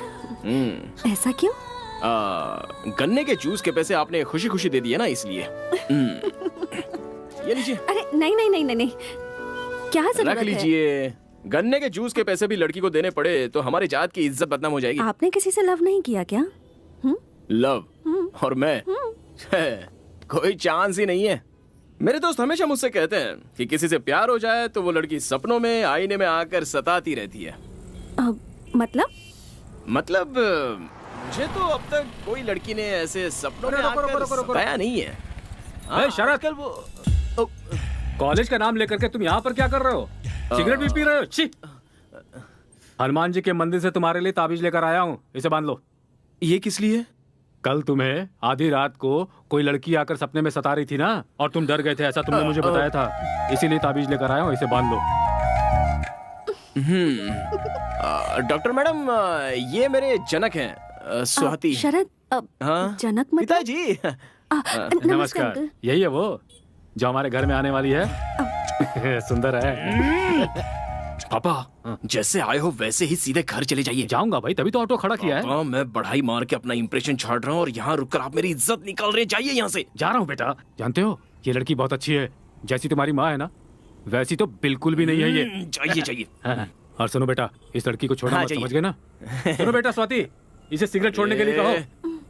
ऐसा क्यों? गन्ने के जूस के पैसे आपने खुशी खुशी दे दिए ना, इसलिए। ये लीजिए। अरे नहीं नहीं नहीं नहीं, क्या जरूरत है? रख लीजिए। गन्ने के जूस के पैसे भी लड़की को देने पड़े तो हमारी जात की इज्जत बदनाम हो जाएगी। आपने किसी से लव नहीं किया क्या? लव? और मैं? कोई चांस ही नहीं है। मेरे दोस्त हमेशा मुझसे कहते हैं कि किसी से प्यार हो जाए तो वो लड़की सपनों में, आईने में आकर सताती रहती है। मतलब मुझे तो अब तक कोई लड़की ने ऐसे सपनों में आकर सताया नहीं है। शरद, कल वो कॉलेज का नाम लेकर के तुम यहाँ पर क्या कर रहे हो? सिगरेट भी पी रहे हो? छी! हनुमान जी के मंदिर से तुम्हारे लिए ताबीज लेकर आया हूँ, इसे बांध लो। ये किस लिए? कल तुम्हें आधी रात को कोई लड़की आकर सपने में सता रही थी ना, और तुम डर गए थे, ऐसा तुमने मुझे बताया था। इसीलिए ताबीज लेकर आया हूँ, इसे बांध लो। डॉक्टर मैडम, ये मेरे जनक हैं, स्वाति। शरद, जनक मतलब? पिताजी। नमस्कार। यही है वो जो हमारे घर में आने वाली है। सुंदर है। पापा, जैसे आए हो वैसे ही सीधे घर चले जाइए। जाऊंगा भाई, तभी तो ऑटो खड़ा किया है। मैं बढ़ाई मार के अपना इंप्रेशन छाड़ रहा हूँ और यहाँ रुककर आप मेरी इज्जत निकाल रहे हैं। जाइए यहाँ से। जा रहा हूँ बेटा। जानते हो ये लड़की बहुत अच्छी है, जैसी तुम्हारी माँ है ना वैसी तो बिल्कुल भी नहीं है ये। जाइए जाइए। हाँ। और सुनो बेटा, इस लड़की को छोड़ना मत, समझ गए ना? सुनो बेटा स्वाति, इसे सिगरेट छोड़ने के लिए कहो।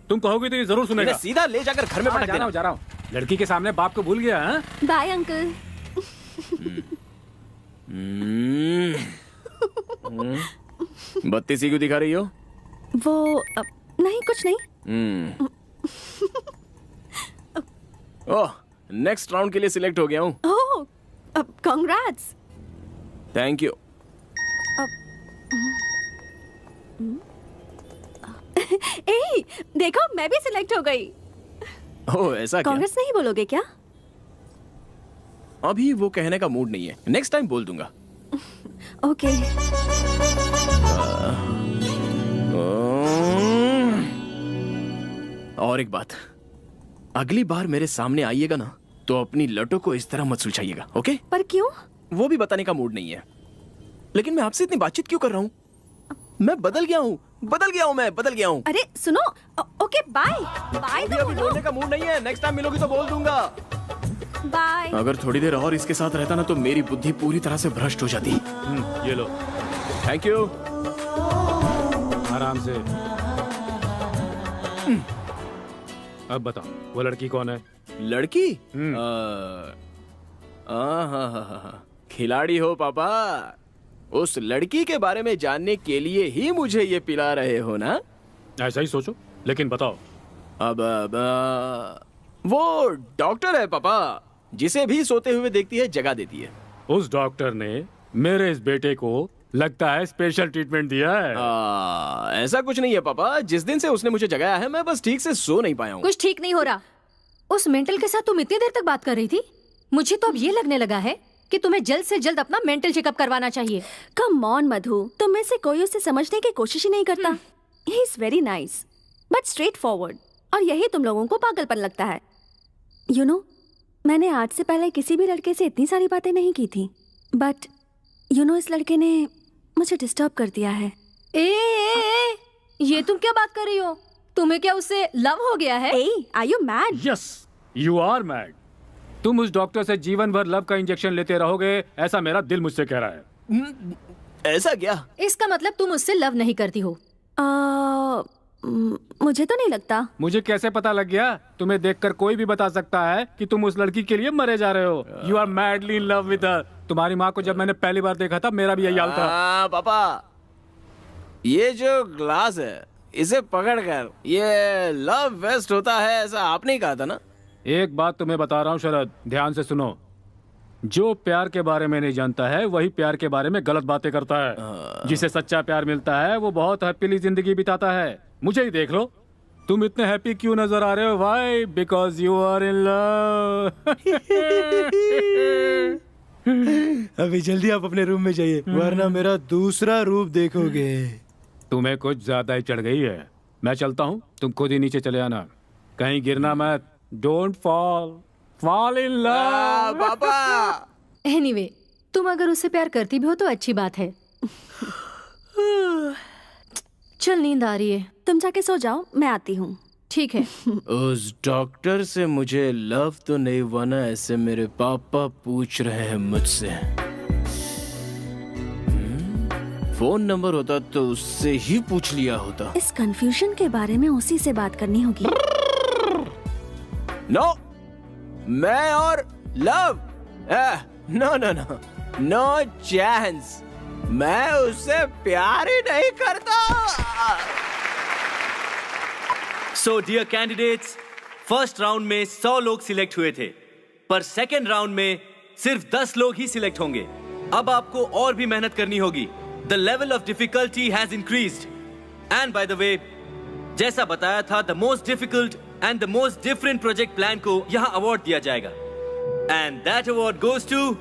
तुम कहोगे तो ये जरूर सुनेगा। सीधा ले जाकर घर में पटक देना। जा रहा हूँ। लड़की के सामने बाप को भूल गया। Bye uncle. बत्तीसी क्यों दिखा रही हो? वो नहीं, कुछ नहीं। ओह, नेक्स्ट राउंड के लिए सिलेक्ट हो गया हूँ। ओह, कांग्रेट्स। Thank you. ए, देखो मैं भी सिलेक्ट हो गई। ओह, ऐसा क्या? कांग्रेस नहीं बोलोगे क्या? अभी वो कहने का मूड नहीं है, नेक्स्ट टाइम बोल दूंगा। ओके। और एक बात, अगली बार मेरे सामने आइएगा ना तो अपनी लटों को इस तरह मत सुलझाइएगा, ओके? पर क्यों? वो भी बताने का मूड नहीं है। लेकिन मैं आपसे इतनी बातचीत क्यों कर रहा हूँ? मैं बदल गया हूँ, बदल गया हूँ। अरे सुनो, ओके बाय बाय। अभी बोलने का मूड नहीं है, नेक्स्ट टाइम मिलोगी तो बोल दूंगा। बाय। अगर थोड़ी देर और इसके साथ रहता ना तो मेरी बुद्धि पूरी तरह से भ्रष्ट हो जाती। ये लो। Thank you. आराम से। अब बताओ, वो लड़की कौन है? लड़की? खिलाड़ी हो पापा। उस लड़की के बारे में जानने के लिए ही मुझे ये पिला रहे हो ना? ऐसा ही सोचो, लेकिन बताओ। अब वो डॉक्टर है पापा, जिसे भी सोते हुए देखती है जगा देती है। उस डॉक्टर ने मेरे इस बेटे को लगता है स्पेशल ट्रीटमेंट दिया है। ऐसा कुछ नहीं है पापा, जिस दिन से उसने मुझे जगाया है मैं बस ठीक से सो नहीं पाया हूँ। कुछ ठीक नहीं हो रहा। उस मेंटल के साथ तुम इतनी देर तक बात कर रही थी। मुझे तो अब ये लगने लगा है कि तुम्हें जल्द से जल्द अपना मेंटल चेकअप करवाना चाहिए। कम ऑन मधु, तुम में से कोई उसे समझने की कोशिश ही नहीं करता। He is very nice but straight forward, और यही तुम लोगों को पागलपन लगता है। यू नो, मैंने आज से पहले किसी भी लड़के से इतनी सारी बातें नहीं की थी, बट यू नो इस लड़के ने मुझे डिस्टर्ब कर दिया है। ये तुम क्या बात कर रही हो? तुम्हें क्या उससे लव हो गया है? Are you mad? Yes, you are mad. तुम उस डॉक्टर से जीवन भर लव का इंजेक्शन लेते रहोगे, ऐसा मेरा दिल मुझसे कह रहा है। ऐसा क्या? इसका मतलब तुम उससे लव नहीं करती हो? मुझे तो नहीं लगता। मुझे कैसे पता लग गया? तुम्हें देखकर कोई भी बता सकता है कि तुम उस लड़की के लिए मरे जा रहे हो। You are madly in love with her. तुम्हारी माँ को जब मैंने पहली बार देखा था मेरा भी यही हाल था। पापा, ये जो ग्लास है इसे पकड़कर ये लव वेस्ट होता है, ऐसा आपने ही कहा था ना? एक बात तुम्हें बता रहा हूँ शरद, ध्यान से सुनो। जो प्यार के बारे में नहीं जानता है वही प्यार के बारे में गलत बातें करता है। जिसे सच्चा प्यार मिलता है वो बहुत हैप्पीली जिंदगी बिताता है। मुझे ही देख लो, तुम इतने हैप्पी क्यों नजर आ रहे हो? Why? Because you are in love. अभी जल्दी आप अपने रूम में जाइए, वरना मेरा दूसरा रूप देखोगे। तुम्हें कुछ ज्यादा ही चढ़ गई है। मैं चलता हूँ, तुम खुद ही नीचे चले आना, कहीं गिरना मत। Don't fall in love. पापा। एनीवे, तुम अगर उससे प्यार करती भी हो तो अच्छी बात है। चल, नींद आ रही है, तुम जाके सो जाओ, मैं आती हूँ। ठीक है। उस डॉक्टर से मुझे लव तो नहीं हुआ ना, ऐसे मेरे पापा पूछ रहे हैं मुझसे। फोन नंबर होता तो उससे ही पूछ लिया होता। इस कंफ्यूजन के बारे में उसी से बात करनी होगी। नो, मैं और love, no no no, no chance. मैं उससे प्यार ही नहीं करता। So dear candidates, first round में 100 लोग सिलेक्ट हुए थे, पर सेकेंड राउंड में सिर्फ 10 लोग ही सिलेक्ट होंगे। अब आपको और भी मेहनत करनी होगी। The level of difficulty has increased. And by the way, जैसा बताया था, the most difficult and the most different project plan को यहाँ अवार्ड दिया जाएगा। And that award goes to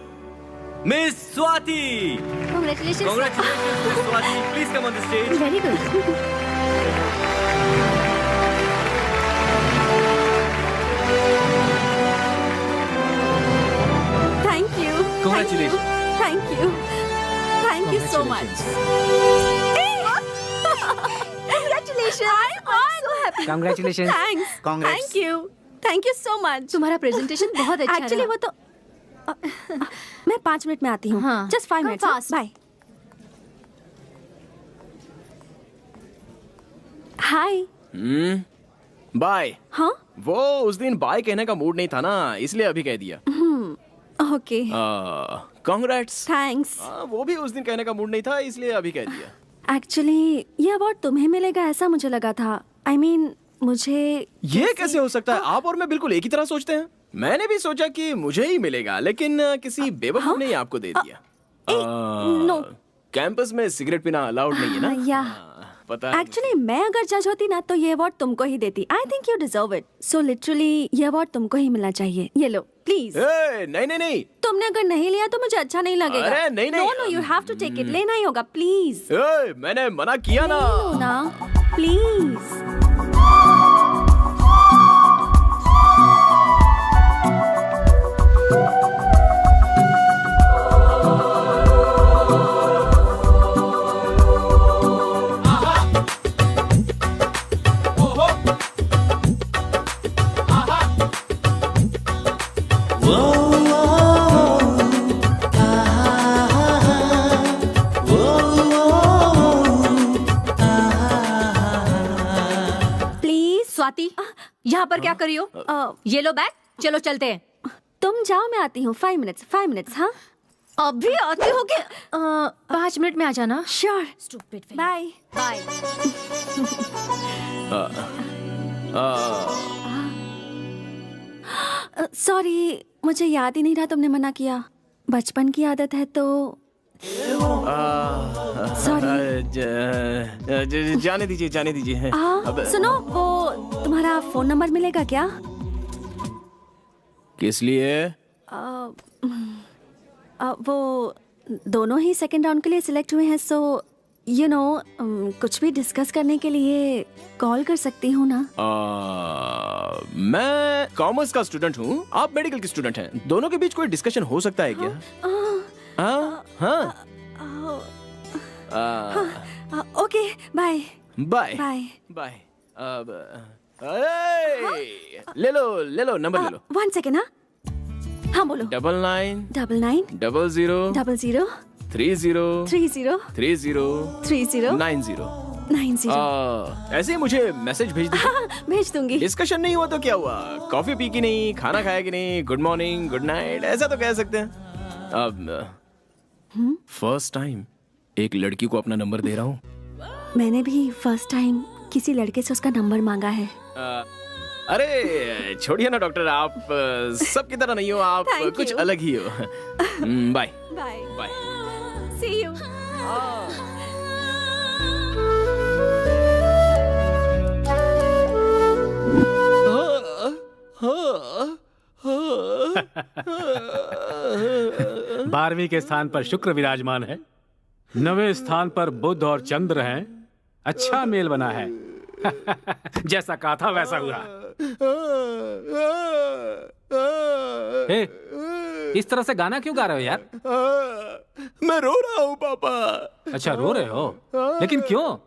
miss Swati. Congratulations. Congratulations, Miss Swati. Please come on the stage. Very good. Thank you. Congratulations. Thank you. Thank you so much. Congratulations. I'm so happy. Congratulations. Thanks. Congrats. Thank you. Thank you so much. तुम्हारा प्रेजेंटेशन बहुत अच्छा एक्चुअली रहा। वो तो मैं 5 मिनट में आती हूँ। हाँ, just 5 come minutes. fast. Bye. Hi. Bye. हाँ? वो उस दिन बाय कहने का मूड नहीं था ना, इसलिए अभी कह दिया। ओके। कांग्रेट्स। थैंक्स। वो भी उस दिन कहने का मूड नहीं था, इसलिए अभी कह दिया। एक्चुअली ये अवार्ड तुम्हें मिलेगा ऐसा मुझे लगा था। I mean, मुझे ये कैसे हो सकता है? आप और मैं बिल्कुल एक ही तरह सोचते हैं। मैंने भी सोचा कि मुझे ही मिलेगा, लेकिन किसी बेवकूफ ने ही आपको दे दिया। नो। कैंपस में सिगरेट पीना अलाउड नहीं है ना? या पता है। एक्चुअली मैं अगर जज होती ना तो ये अवार्ड तुमको ही देती। I think you deserve it. So literally ये अवार्ड तुमको ही मिलना चाहिए। ये लो प्लीज। नहीं नहीं नहीं। तुमने अगर नहीं लिया तो मुझे अच्छा नहीं लगेगा। अरे नहीं नहीं। No you have to take it. लेना ही होगा प्लीज। मैंने मना किया ना। ना प्लीज। स्वाति, यहाँ पर क्या करी हो? ये लो बैग, चलो चलते हैं। तुम जाओ, मैं आती हूँ। 5 मिनट्स। हाँ, अभी आती हो कि 5 मिनट में आ जाना। श्योर। Bye bye. सॉरी, मुझे याद ही नहीं रहा तुमने मना किया। बचपन की आदत है तो सॉरी। जाने दीजिए। सुनो, वो तुम्हारा फोन नंबर मिलेगा क्या? किस लिए? वो दोनों ही सेकंड राउंड के लिए सिलेक्ट हुए हैं, सो यू नो कुछ भी डिस्कस करने के लिए कॉल कर सकती हूँ ना? मैं कॉमर्स का स्टूडेंट हूँ, आप मेडिकल की स्टूडेंट हैं। दोनों के बीच कोई डिस्कशन हो सकता है क्या? Okay, bye bye bye bye. ले लो नंबर ले लो। 1 सेकेंड। हाँ बोलो। 99 99 00 00 30 30 30 90 90। ऐसे ही मुझे मैसेज भेज दीजिए। हाँ, भेज दूंगी। डिस्कशन नहीं हुआ तो क्या हुआ? कॉफी पी की नहीं, खाना खाया कि नहीं, गुड मॉर्निंग गुड नाइट ऐसा तो कह सकते हैं। अब फर्स्ट टाइम एक लड़की को अपना नंबर दे रहा हूँ। मैंने भी फर्स्ट टाइम किसी लड़के से उसका नंबर मांगा है। अरे छोड़िए ना डॉक्टर, आप सबकी तरह नहीं हो, आप Thank कुछ you. अलग ही हो। Bye bye bye. See you. बारहवीं के स्थान पर शुक्र विराजमान है, 9वें स्थान पर बुध और चंद्र हैं। अच्छा मेल बना है। जैसा कहा था वैसा हुआ। हे, इस तरह से गाना क्यों गा रहे हो यार? मैं रो रहा हूँ पापा। अच्छा, रो रहे हो? लेकिन क्यों?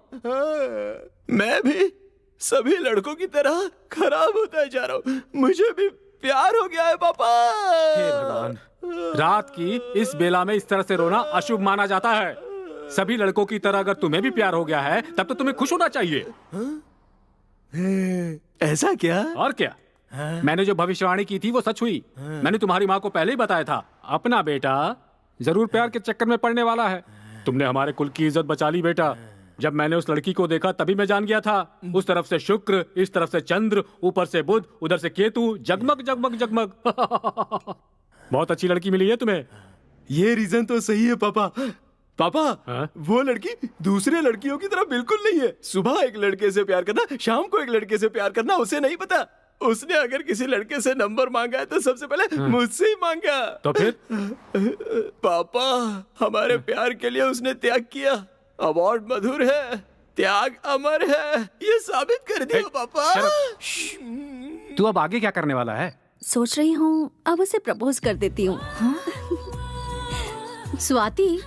मैं भी सभी लड़कों की तरह खराब होता जा रहा हूँ। मुझे भी प्यार हो गया है पापा। हे भगवान, रात की इस बेला में इस तरह से रोना अशुभ माना जाता है। सभी लड़कों की तरह अगर तुम्हें भी प्यार हो गया है तब तो तुम्हें खुश होना चाहिए। ऐसा क्या? और क्या? मैंने जो भविष्यवाणी की थी वो सच हुई। मैंने तुम्हारी माँ को पहले ही बताया था, अपना बेटा जरूर प्यार के चक्कर में पड़ने वाला है। तुमने हमारे कुल की इज्जत बचा ली बेटा। जब मैंने उस लड़की को देखा तभी मैं जान गया था। उस तरफ से शुक्र, इस तरफ से चंद्र, ऊपर से बुध, उधर से केतु, जगमग जगमग जगमग। बहुत अच्छी लड़की मिली है तुम्हें। ये रीजन तो सही है पापा। पापा, वो लड़की दूसरे लड़कियों की तरह बिल्कुल नहीं है। सुबह एक लड़के से प्यार करना, शाम को एक लड़के से प्यार करना उसे नहीं पता। उसने अगर किसी लड़के से नंबर मांगा है तो सबसे पहले मुझसे ही मांगा। तो फिर? पापा, हमारे प्यार के लिए उसने त्याग किया। अवार्ड मधुर है, त्याग अमर है, ये साबित कर दिया पापा। तू अब आगे क्या करने वाला है? सोच रही हूँ अब उसे प्रपोज कर देती हूँ। स्वाति,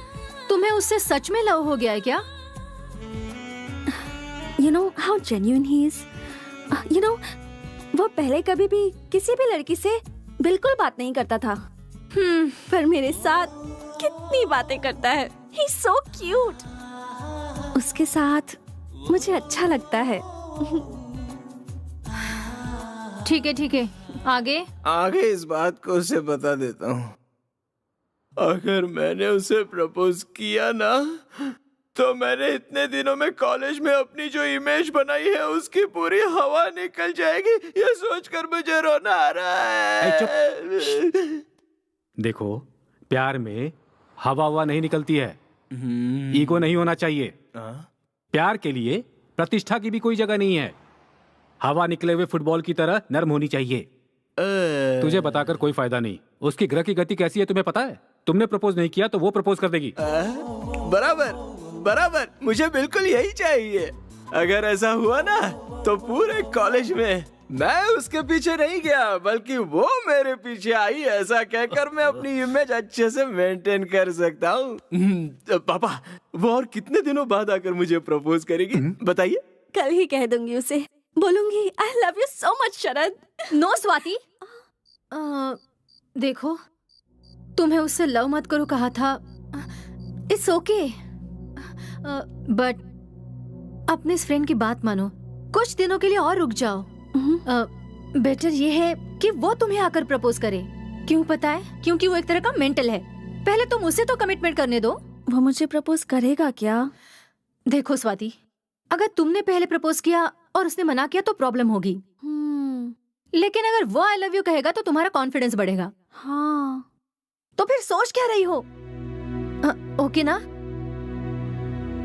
तुम्हें उससे सच में लव हो गया है क्या? You know how genuine he is. You know, वो पहले कभी भी किसी भी लड़की से बिल्कुल बात नहीं करता था। पर मेरे साथ कितनी बातें करता है। He's so cute. उसके साथ मुझे अच्छा लगता है। ठीक है, आगे? आगे इस बात को उसे बता देता हूँ। अगर मैंने उसे प्रपोज किया ना, तो मैंने इतने दिनों में कॉलेज में अपनी जो इमेज बनाई है उसकी पूरी हवा निकल जाएगी। ये सोचकर मुझे रोना आ रहा है। देखो, प्यार में हवा नहीं निकलती है। ईगो नहीं होना चाहिए। प्यार के लिए प्रतिष्ठा की भी कोई जगह नहीं है। हवा निकले हुए फुटबॉल की तरह नर्म होनी चाहिए। तुझे बताकर कोई फायदा नहीं। उसकी ग्रह की गति कैसी है तुम्हें पता है? तुमने प्रपोज नहीं किया तो वो प्रपोज कर देगी। बराबर, मुझे बिल्कुल यही चाहिए। अगर ऐसा हुआ ना तो पूरे कॉलेज में मैं उसके पीछे नहीं गया बल्कि वो मेरे पीछे आई। ऐसा कहकर मैं अपनी इमेज अच्छे से मेंटेन कर सकता हूँ। पापा, वो और कितने दिनों बाद आकर मुझे प्रपोज करेगी बताइए? कल ही कह दूंगी उसे। बोलूंगी I love you so much Sharad. No Swati, देखो, तुम्हें उससे लव मत करो कहा था। इट्स ओके, बट अपने इस फ्रेंड की बात मानो। कुछ दिनों के लिए और रुक जाओ। बेटर ये है कि वो तुम्हें आकर प्रपोज करे। क्यों पता है? क्योंकि वो एक तरह का मेंटल है। पहले तुम उसे तो कमिटमेंट करने दो। वो मुझे प्रपोज करेगा क्या? देखो स्वाति, अगर तुमने पहले प्रपोज किया और उसने मना किया तो प्रॉब्लम होगी। लेकिन अगर वो आई लव यू कहेगा तो तुम्हारा कॉन्फिडेंस बढ़ेगा। हाँ। तो फिर सोच क्या रही हो? ओके ना?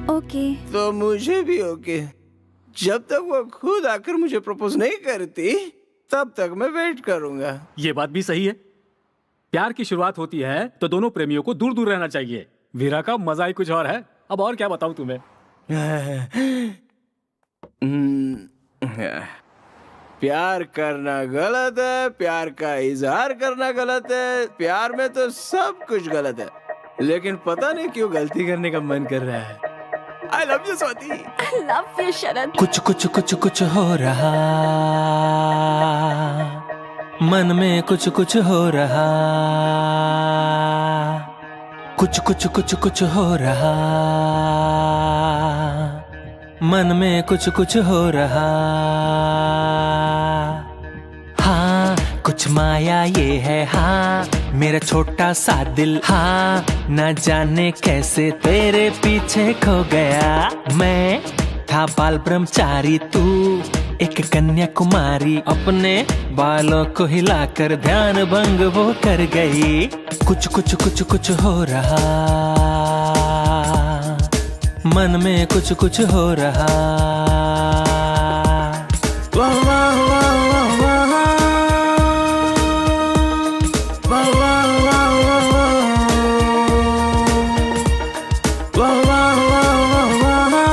ओके। तो मुझे भी ओके। जब तक वो खुद आकर मुझे प्रपोज नहीं करती तब तक मैं वेट करूंगा। ये बात भी सही है। प्यार की शुरुआत होती है तो दोनों प्रेमियों को दूर दूर रहना चाहिए। वीरा का मजा ही कुछ और है। अब और क्या बताऊं तुम्हें। प्यार करना गलत है, प्यार का इजहार करना गलत है, प्यार में तो सब कुछ गलत है, लेकिन पता नहीं क्यों गलती करने का मन कर रहा है। I love you Swati. I love you शरद। कुछ कुछ कुछ कुछ हो रहा, मन में कुछ कुछ हो रहा, कुछ कुछ कुछ कुछ हो रहा, मन में कुछ कुछ हो रहा। हाँ कुछ माया ये है, हाँ मेरा छोटा सा दिल, हाँ न जाने कैसे तेरे पीछे खो गया। मैं था बाल ब्रह्मचारी, तू एक कन्याकुमारी, अपने बालों को हिलाकर ध्यान भंग वो कर गई। कुछ कुछ कुछ कुछ हो रहा, मन में कुछ कुछ हो रहा। वाह वाह वाह वाह वाह, वाह वाह वाह वाह, वाह वाह वाह वाह वाह।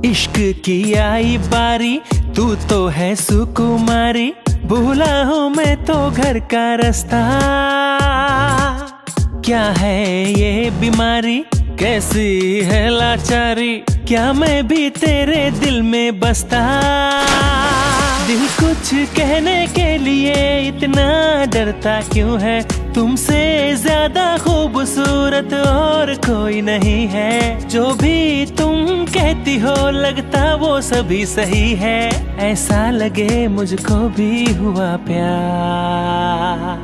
इश्क की आई बारी, तू तो है सुकुमारी, भूला हूँ मैं तो घर का रास्ता। क्या है ये बीमारी, कैसी है लाचारी, क्या मैं भी तेरे दिल में बसता। दिल कुछ कहने के लिए इतना डरता क्यों है, तुमसे ज्यादा खूबसूरत और कोई नहीं है। जो भी तुम कहती हो लगता वो सभी सही है, ऐसा लगे मुझको भी हुआ प्यार।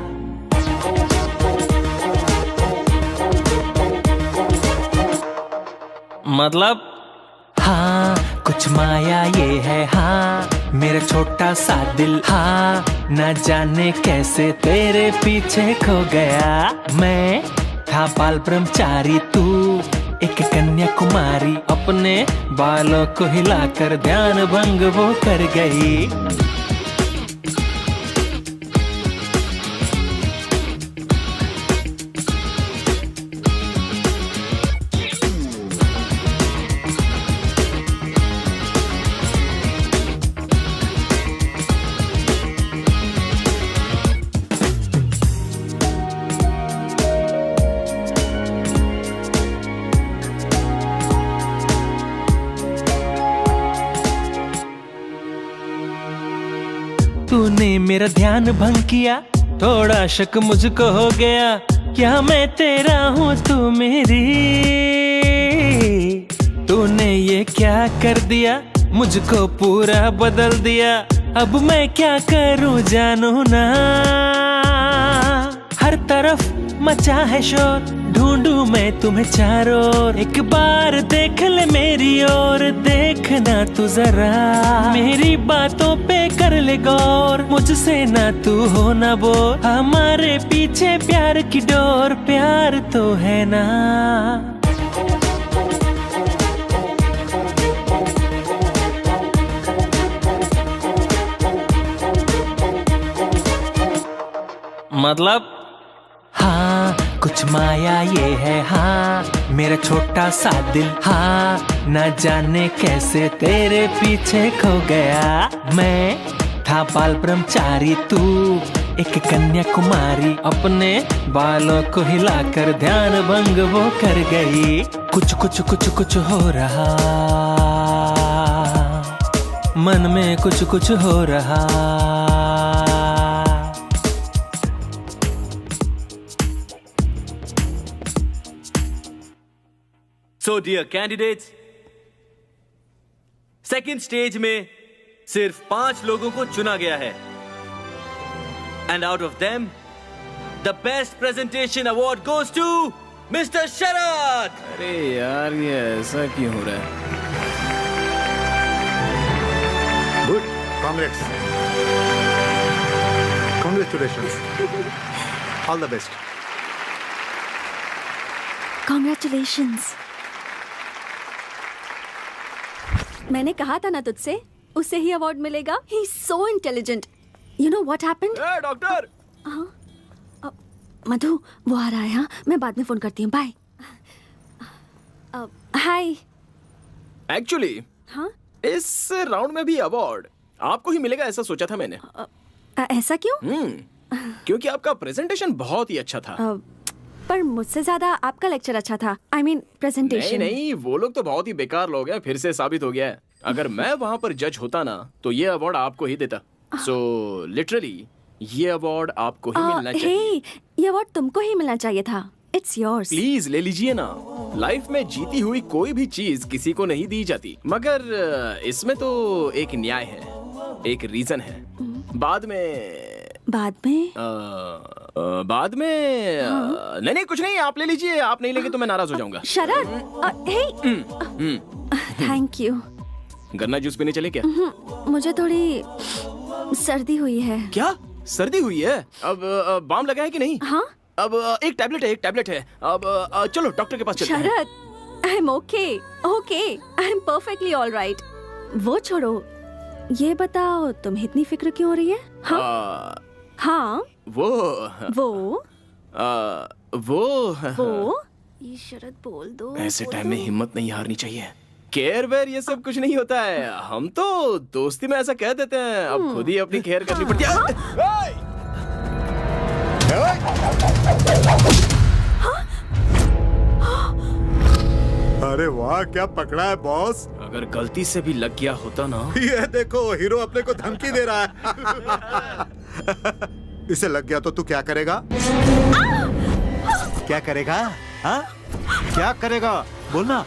मतलब हाँ कुछ माया ये है, हाँ मेरा छोटा सा दिल, हाँ न जाने कैसे तेरे पीछे खो गया। मैं था बाल ब्रह्मचारी, तू एक कन्याकुमारी, अपने बालों को हिलाकर ध्यान भंग वो कर गई। तूने मेरा ध्यान भंग किया, थोड़ा शक मुझको हो गया, क्या मैं तेरा हूँ तू मेरी। तूने ये क्या कर दिया, मुझको पूरा बदल दिया, अब मैं क्या करूँ जानू ना। हर तरफ मचा है शोर, ढूंढूं मैं तुम्हें चारों ओर, एक बार देख ले मेरी ओर, देखना तू जरा मेरी बातों पे कर ले गौर, मुझसे ना तू हो ना बोर, हमारे पीछे प्यार की डोर, प्यार तो है ना। मतलब हाँ कुछ माया ये है, हाँ मेरा छोटा सा दिल, हाँ न जाने कैसे तेरे पीछे खो गया। मैं था बाल ब्रह्मचारी, तू एक कन्याकुमारी अपने बालों को हिलाकर ध्यान भंग वो कर गई। कुछ कुछ कुछ कुछ हो रहा, मन में कुछ कुछ हो रहा। So dear candidates, second stage में सिर्फ 5 लोगों को चुना गया है। And out of them, the best presentation award goes to Mr. Sharat. अरे यार ये ऐसा क्यों हो रहा है? Good, congrats, congratulations, all the best. Congratulations. मैंने कहा था ना तुझसे, उसे ही अवार्ड मिलेगा। He is so intelligent. You know what happened? Doctor. Madhu, वो आ रहा है। हाँ, मैं बाद में फोन करती हूँ। बाय। हाय। एक्चुअली हाँ, इस राउंड में भी अवार्ड आपको ही मिलेगा ऐसा सोचा था मैंने। ऐसा क्यों? क्योंकि आपका प्रेजेंटेशन बहुत ही अच्छा था। पर मुझसे ज्यादा आपका लेक्चर अच्छा था। I mean, presentation. नहीं, वो लोग तो बहुत ही बेकार लोग हैं। फिर से साबित हो गया है। अगर मैं वहाँ पर जज होता ना तो ये अवार्ड आपको ही देता। सो लिटरली ये अवार्ड आपको ही मिलना चाहिए। ये अवार्ड तुमको ही मिलना चाहिए था। It's yours. प्लीज ले लीजिए ना। लाइफ में जीती हुई कोई भी चीज किसी को नहीं दी जाती, मगर इसमें तो एक न्याय है, एक रीजन है। बाद में नहीं कुछ नहीं, आप ले लीजिए। आप नहीं लेंगे तो मैं नाराज हो जाऊंगा। शरद, थैंक यू। गन्ना जूस पीने चले क्या? मुझे थोड़ी सर्दी हुई है। क्या सर्दी हुई है? अब बाम लगा है कि नहीं? हाँ, अब एक टैबलेट है। अब चलो डॉक्टर के पास चलते हैं। Sharad, I am okay, I am perfectly all right. वो छोड़ो, ये बताओ तुम्हें इतनी फिक्र क्यों हो रही है? हाँ, वो ये शरद बोल दो। ऐसे टाइम में हिम्मत नहीं हारनी चाहिए। केयर वेयर ये सब कुछ नहीं होता है। हम तो दोस्ती में ऐसा कह देते हैं, अब खुद ही अपनी केयर करनी पड़ती है। अरे वाह, क्या पकड़ा है बॉस। अगर गलती से भी लग गया होता ना। ये देखो, हीरो अपने को धमकी दे रहा है। इसे लग गया तो तू क्या करेगा? क्या करेगा? हाँ, क्या करेगा? बोलना।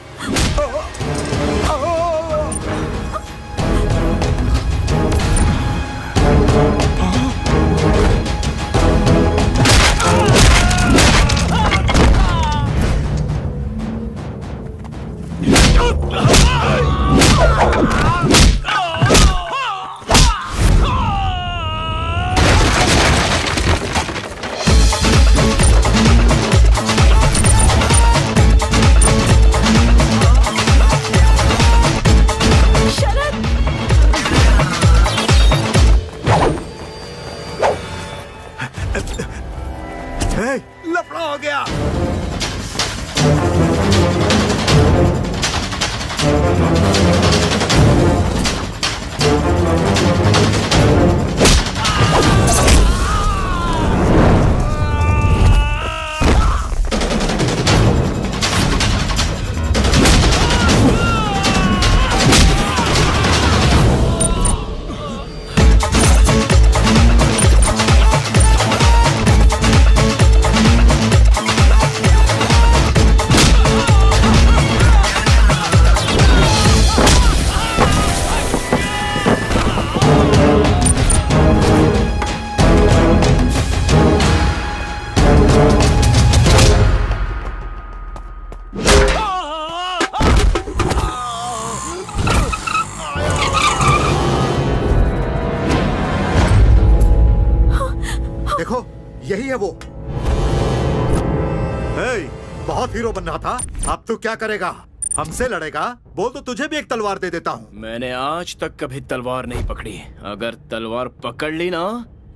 लफड़ा हो गया। देखो, यही है वो। बहुत हीरो बन रहा था, अब तू क्या करेगा? हमसे लड़ेगा? बोल तो तुझे भी एक तलवार दे देता हूँ। मैंने आज तक कभी तलवार नहीं पकड़ी। अगर तलवार पकड़ ली ना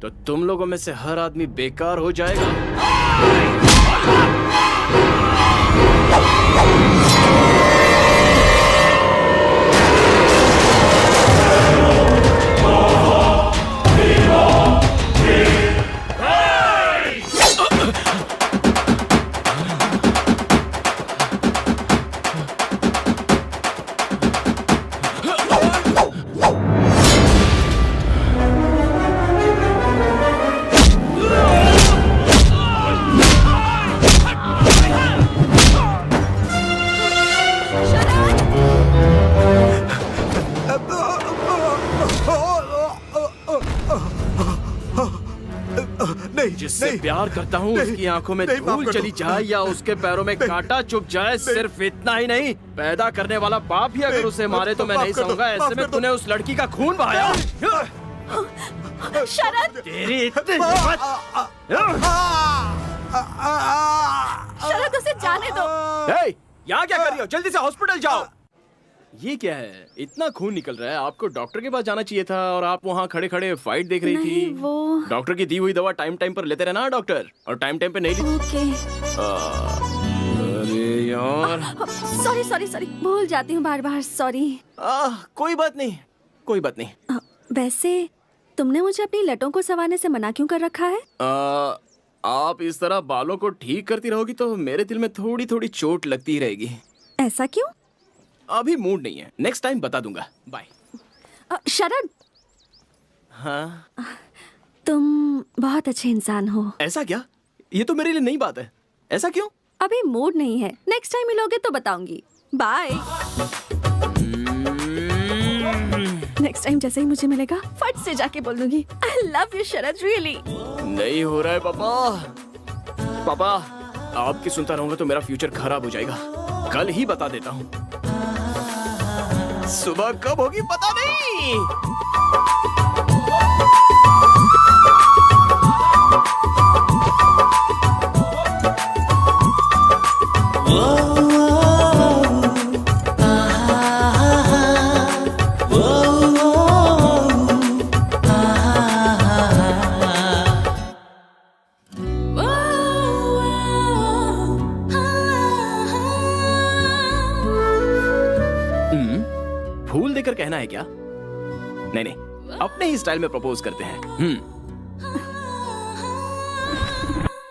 तो तुम लोगों में से हर आदमी बेकार हो जाएगा। जिससे नहीं। प्यार करता हूँ नहीं। उसकी आंखों में नहीं, माफ धूल कर चली दो। जाए या उसके पैरों में कांटा चुभ जाए, सिर्फ इतना ही नहीं, पैदा करने वाला बाप ही अगर उसे मारे तो मैं माफ नहीं कर दो, सहूंगा। माफ ऐसे में कर दो। तूने उस लड़की का खून बहाया। शरद, तेरी इतनी हिम्मत। शरद उसे जाने दो। हे, यहाँ क्या कर रही हो? जल्दी से हॉस्पिटल जाओ। ये क्या है? इतना खून निकल रहा है, आपको डॉक्टर के पास जाना चाहिए था और आप वहाँ खड़े खड़े फाइट देख रही नहीं, थी। वो डॉक्टर की दी हुई दवा टाइम टाइम पर लेते रहना डॉक्टर, और टाइम टाइम पे नहीं ली। ओके। अरे यार, सॉरी सॉरी सॉरी, भूल जाती हूँ बार बार, सॉरी। कोई बात नहीं, कोई बात नहीं। वैसे तुमने मुझे अपनी लटों को संवारने से मना क्यों कर रखा है? आप इस तरह बालों को ठीक करती रहोगी तो मेरे दिल में थोड़ी थोड़ी चोट लगती ही रहेगी। ऐसा क्यों? अभी मूड नहीं है, नेक्स्ट टाइम बता दूंगा। बाय। शरद, हाँ, तुम बहुत अच्छे इंसान हो। ऐसा क्या? ये तो मेरे लिए नई बात है। ऐसा क्यों? अभी मूड नहीं है, नेक्स्ट टाइम मिलोगे तो बताऊंगी। बाय। नेक्स्ट टाइम जैसे ही मुझे मिलेगा फट से जाके बोल दूंगी आई लव यू शरद, रियली। नहीं हो रहा है पापा। पापा, आपकी सुनता रहूंगा तो मेरा फ्यूचर खराब हो जाएगा। कल ही बता देता हूँ। सुबह कब होगी पता नहीं। फूल देकर कहना है क्या? नहीं नहीं, अपने ही स्टाइल में प्रपोज करते हैं।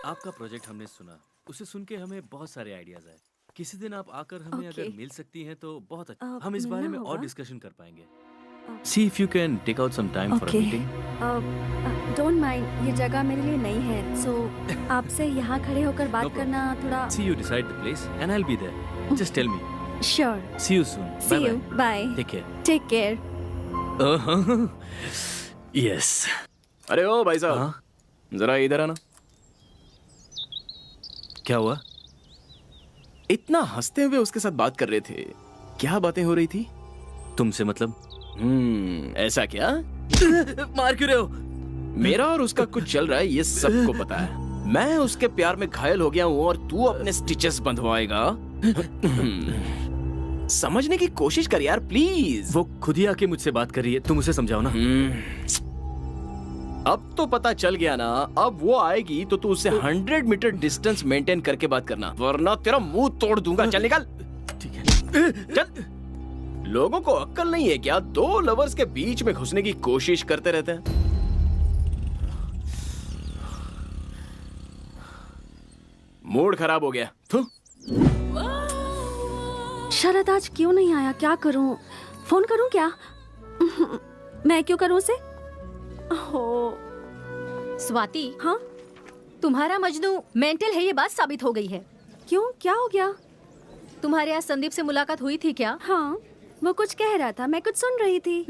आपका प्रोजेक्ट हमने सुना, उसे सुन के हमें बहुत सारे आइडियाज आए। किसी दिन आप आकर हमें Okay. अगर मिल सकती हैं तो बहुत अच्छा, हम इस बारे मिलना में और होगा? डिस्कशन कर पाएंगे। See if you can take out some time for a Okay. meeting. Don't mind, ये जगह मेरे लिए नई है, सो आपसे यहाँ खड़े होकर बात problem. करना थोड़ा। See you decide the place and I'll be there. Just tell me. Sure. See you soon. See Bye you, bye. Bye. Take care. Take care. Yes. अरे ओ भाई साहब, जरा इधर आना। क्या हुआ? इतना हंसते हुए उसके साथ बात कर रहे थे, क्या बातें हो रही थी? तुमसे मतलब? ऐसा क्या? मार क्यों रहे हो? मेरा और उसका कुछ चल रहा है, ये सबको पता है। मैं उसके प्यार में घायल हो गया हूँ और तू अपने स्टिचेस बंधवाएगा। समझने की कोशिश कर यार, प्लीज। वो खुद ही आके मुझसे बात कर रही है, तुम उसे समझाओ ना। अब तो पता चल गया ना। अब वो आएगी तो तू उससे 100 मीटर डिस्टेंस मेंटेन करके बात करना, वरना तेरा मुंह तोड़ दूंगा। चल निकल। ठीक है। चल। लोगों को अक्ल नहीं है क्या? दो लवर्स के बीच में घुसने की कोशिश करते रहते हैं। मूड खराब हो गया। थू। शरद आज क्यों नहीं आया? क्या करूं? फोन करूं क्या? मैं क्यों करूं उसे? हो स्वाति, हाँ, तुम्हारा मजनू मेंटल है, ये बात साबित हो गई है। क्यों, क्या हो गया? तुम्हारे यहाँ संदीप से मुलाकात हुई थी क्या? हाँ, वो कुछ कह रहा था, मैं कुछ सुन रही थी।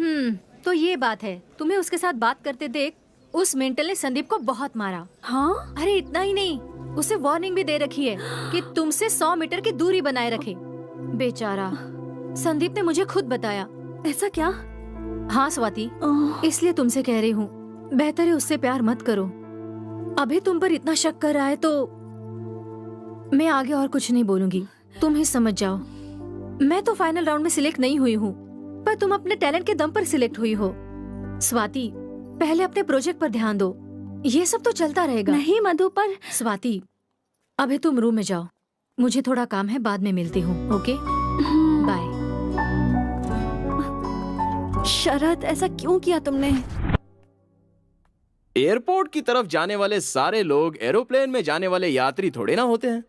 तो ये बात है, तुम्हें उसके साथ बात करते देख उस मेंटल ने संदीप को बहुत मारा। हाँ? अरे इतना ही नहीं, उसे वार्निंग भी दे रखी है कि तुमसे 100 मीटर की दूरी बनाए रखे। बेचारा संदीप ने मुझे खुद बताया। ऐसा क्या? हाँ स्वाति, इसलिए तुमसे कह रही हूँ, बेहतर है उससे प्यार मत करो। अभी तुम पर इतना शक कर रहा है तो मैं आगे और कुछ नहीं बोलूंगी, तुम ही समझ जाओ। मैं तो फाइनल राउंड में सिलेक्ट नहीं हुई हूँ, पर तुम अपने टैलेंट के दम पर सिलेक्ट हुई हो। स्वाति, पहले अपने प्रोजेक्ट पर ध्यान दो, ये सब तो चलता रहेगा। नहीं मधु, पर स्वाति अभी तुम रूम में जाओ, मुझे थोड़ा काम है, बाद में मिलती हूँ। Okay bye. शरद, ऐसा क्यों किया तुमने? एयरपोर्ट की तरफ जाने वाले सारे लोग एरोप्लेन में जाने वाले यात्री थोड़े ना होते हैं।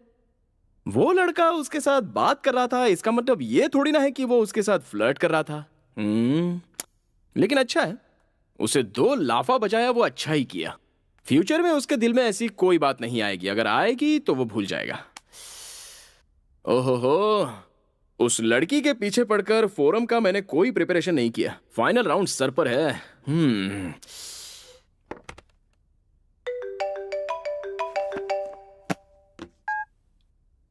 वो लड़का उसके साथ बात कर रहा था, इसका मतलब ये थोड़ी ना है कि वो उसके साथ फ्लर्ट कर रहा था। लेकिन अच्छा है, उसे 2 लाफा बजाया, वो अच्छा ही किया। फ्यूचर में उसके दिल में ऐसी कोई बात नहीं आएगी, अगर आएगी तो वो भूल जाएगा। ओहो, उस लड़की के पीछे पड़कर फोरम का मैंने कोई प्रिपरेशन नहीं किया। फाइनल राउंड सर पर है।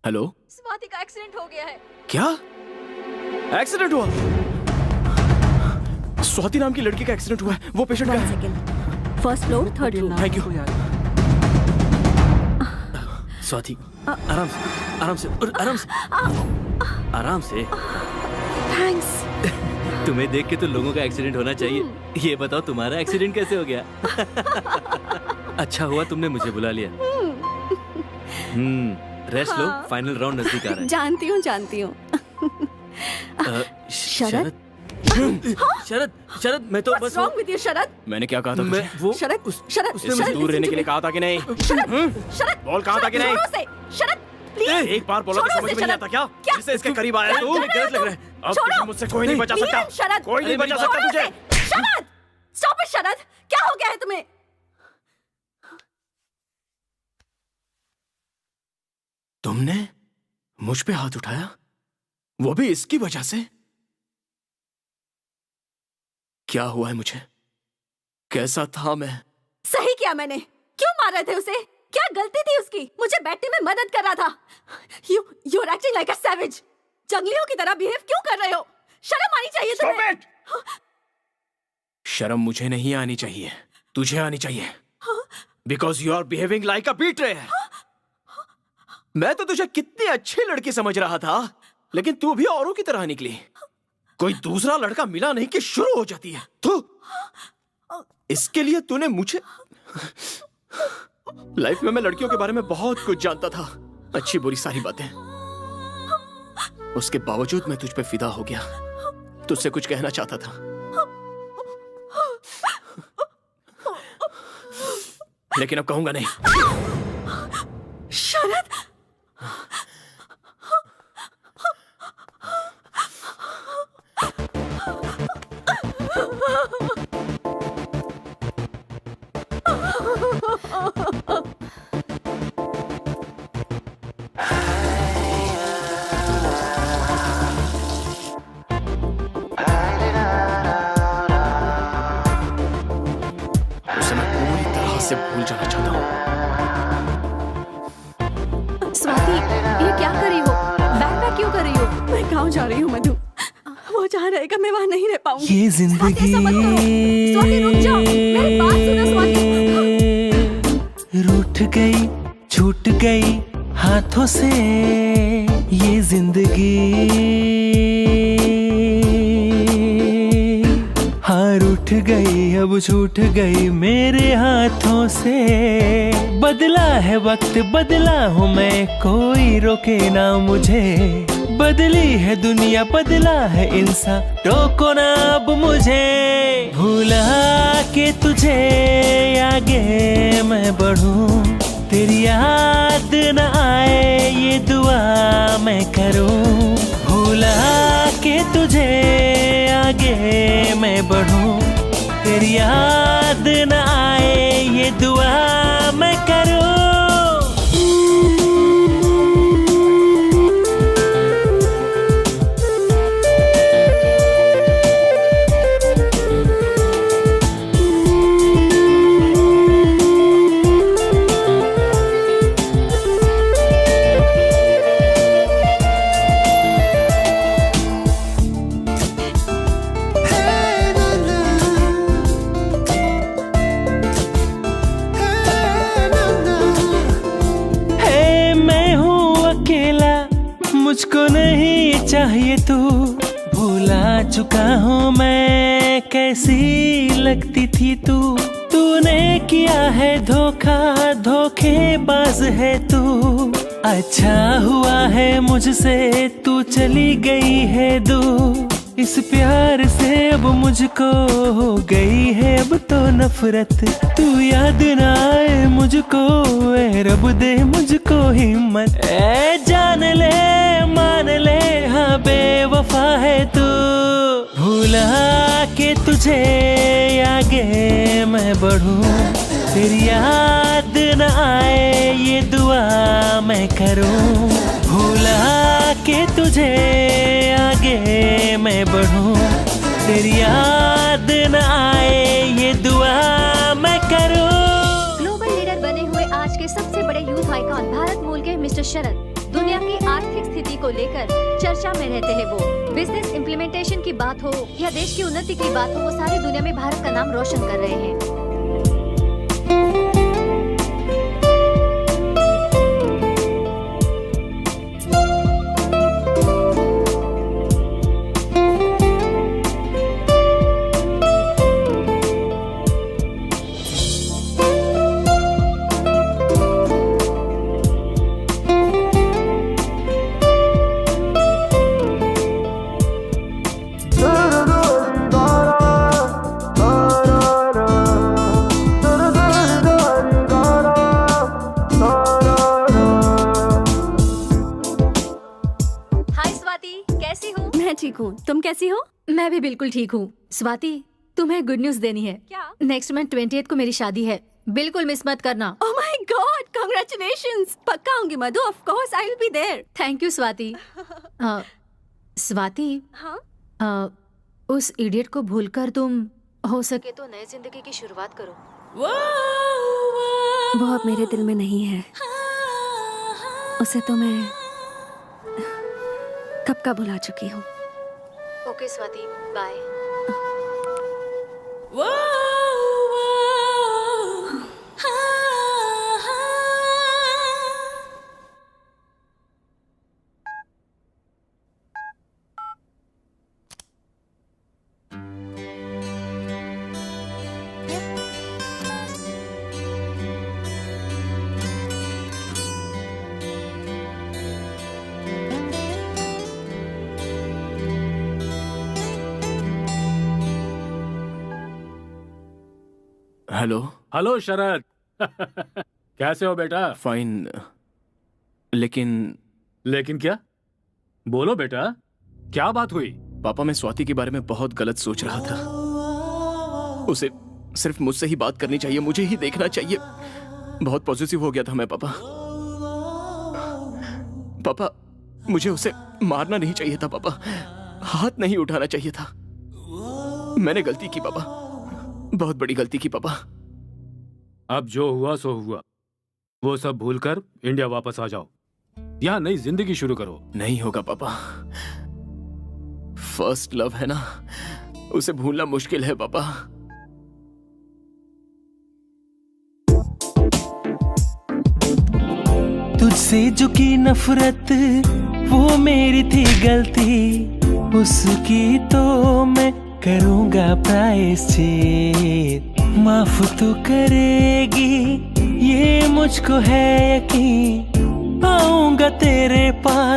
हेलो, स्वाति का एक्सीडेंट हो गया है। क्या एक्सीडेंट हुआ? स्वाति नाम की लड़की का एक्सीडेंट हुआ है। वो पेशेंट कहाँ है? First floor, third floor. Thank you. Swati, आराम से, आराम से, आराम से, आराम से। थैंक्स। तुम्हें देख के तो लोगों का एक्सीडेंट होना चाहिए। ये बताओ तुम्हारा एक्सीडेंट कैसे हो गया? अच्छा हुआ तुमने मुझे बुला लिया। रेस्ट लो, फाइनल राउंड नजदीक आ रहा है। जानती हूँ। शरद, शरद, शरद, मैं तो बस wrong with you, शरद? मैंने क्या कहा था तुझे? वो शरद, शरद, इससे दूर रहने के लिए कहा था कि नहीं? शरद, बोल, कहा था कि नहीं? जोरों से, शरद, please, एक बार बोला तो छोड़ो समझ उसे, में नहीं शरद। आता क्या? क्या? जिससे इसके करीब आया क्या तू? कर रहे हो गलत लग रहा है। तुम? अब छोड़ो। तुझे मुझसे कोई नहीं बचा Please, सकता। शरद, कोई नहीं बचा सकता छोड़ो तुझे। उसे। शरद, stop it, शरद, क्या हो गया है तुम्हें? तुमने मुझ पे हाथ उठाया, वो भी इसकी वजह से? क्या हुआ है मुझे? कैसा था मैं? सही किया मैंने। क्यों मार रहे थे उसे? क्या गलती थी उसकी? मुझे बैठने में मदद कर रहा था। You're acting like a savage. जंगलियों की तरह बिहेव क्यों कर रहे हो? शर्म आनी चाहिए तुम्हें। शर्म मुझे नहीं आनी चाहिए, तुझे आनी चाहिए। Because you are behaving like a betrayer. मैं तो तुझे कितनी अच्छी लड़की समझ रहा था, लेकिन तू भी औरों की तरह निकली। कोई दूसरा लड़का मिला नहीं कि शुरू हो जाती है। तू इसके लिए तूने मुझे... लाइफ में मैं लड़कियों के बारे में बहुत कुछ जानता था, अच्छी बुरी सारी बातें। उसके बावजूद मैं तुझ पे फिदा हो गया, तुझसे कुछ कहना चाहता था। लेकिन अब कहूंगा नहीं। शरद, उसे मैं पूरी तरह से भूल जाना चाहता हूँ। स्वाति, ये क्या कर रही हो? बैक पैक क्यों कर रही हो? मैं गाँव जा रही हूँ मधु। वो जहाँ रहेगा मैं वहाँ नहीं रह पाऊंगी। ये जिंदगी स्वाति रुक जाओ, मेरी बात सुनो स्वाति। रूठ गई, छूट गई हाथों से ये जिंदगी। हाँ रूठ गई, अब छूट गई मेरे हाथों से। बदला है वक्त, बदला हूँ मैं, कोई रोके ना मुझे। बदली है दुनिया, बदला है इंसान, रोको ना अब मुझे। भूला के तुझे आगे मैं बढ़ूं, तेरी याद न आए ये दुआ मैं करूं। भूला के तुझे आगे मैं बढ़ूं, तेरी याद न आए ये दुआ मैं करूं। मुझको नहीं चाहिए तू, भूला चुका हूँ मैं कैसी लगती थी तू। तूने किया है धोखा, धोखेबाज है तू। अच्छा हुआ है मुझसे तू चली गई है दूर। इस प्यार से अब मुझको हो गई है अब तो नफरत। तू याद ना आए मुझको, ए रब दे मुझको हिम्मत। ए जान ले मान ले, हाँ बेवफा है तू। भूला के तुझे आगे मैं बढ़ूं, तेरी याद न आए ये दुआ मैं करूं। भूला के तुझे आगे मैं बढ़ूं, तेरी याद न आए ये दुआ मैं करूं। ग्लोबल लीडर बने हुए आज के सबसे बड़े यूथ आइकॉन भारत मूल के मिस्टर शरद दुनिया की को लेकर चर्चा में रहते हैं वो। बिजनेस इम्प्लीमेंटेशन की बात हो या देश की उन्नति की बात हो, वो सारी दुनिया में भारत का नाम रोशन कर रहे हैं। तुम कैसी हो? मैं भी बिल्कुल ठीक हूँ। स्वाति, तुम्हें गुड न्यूज देनी है। क्या? नेक्स्ट मंथ 28 को मेरी शादी है, बिल्कुल मिस मत करना। Oh my god, congratulations. पक्का आऊंगी Madhu, of course I will be there. Thank you Swati. Swati, हाँ? उस इडियट को भूलकर तुम हो सके तो नई जिंदगी की शुरुआत करो। वो अब मेरे दिल में नहीं है, उसे तो मैं कब का भुला चुकी हूँ। Okay Swati, bye. Hello. Hello Sharad. कैसे हो बेटा? फाइन। लेकिन क्या? बोलो बेटा, क्या बात हुई? पापा, मैं स्वाति के बारे में बहुत गलत सोच रहा था। उसे सिर्फ मुझसे ही बात करनी चाहिए, मुझे ही देखना चाहिए। बहुत पॉजिटिव हो गया था मैं पापा। पापा, मुझे उसे मारना नहीं चाहिए था पापा, हाथ नहीं उठाना चाहिए था। मैंने गलती की पापा, बहुत बड़ी गलती की पापा। अब जो हुआ सो हुआ, वो सब भूलकर इंडिया वापस आ जाओ, यहाँ नई जिंदगी शुरू करो। नहीं होगा पापा, फर्स्ट लव है ना, उसे भूलना मुश्किल है पापा। तुझसे जो की नफरत वो मेरी थी गलती, उसकी तो मैं करूंगा प्रायश्चित। माफ तो करेगी ये मुझको है यकीन, आऊंगा तेरे पास।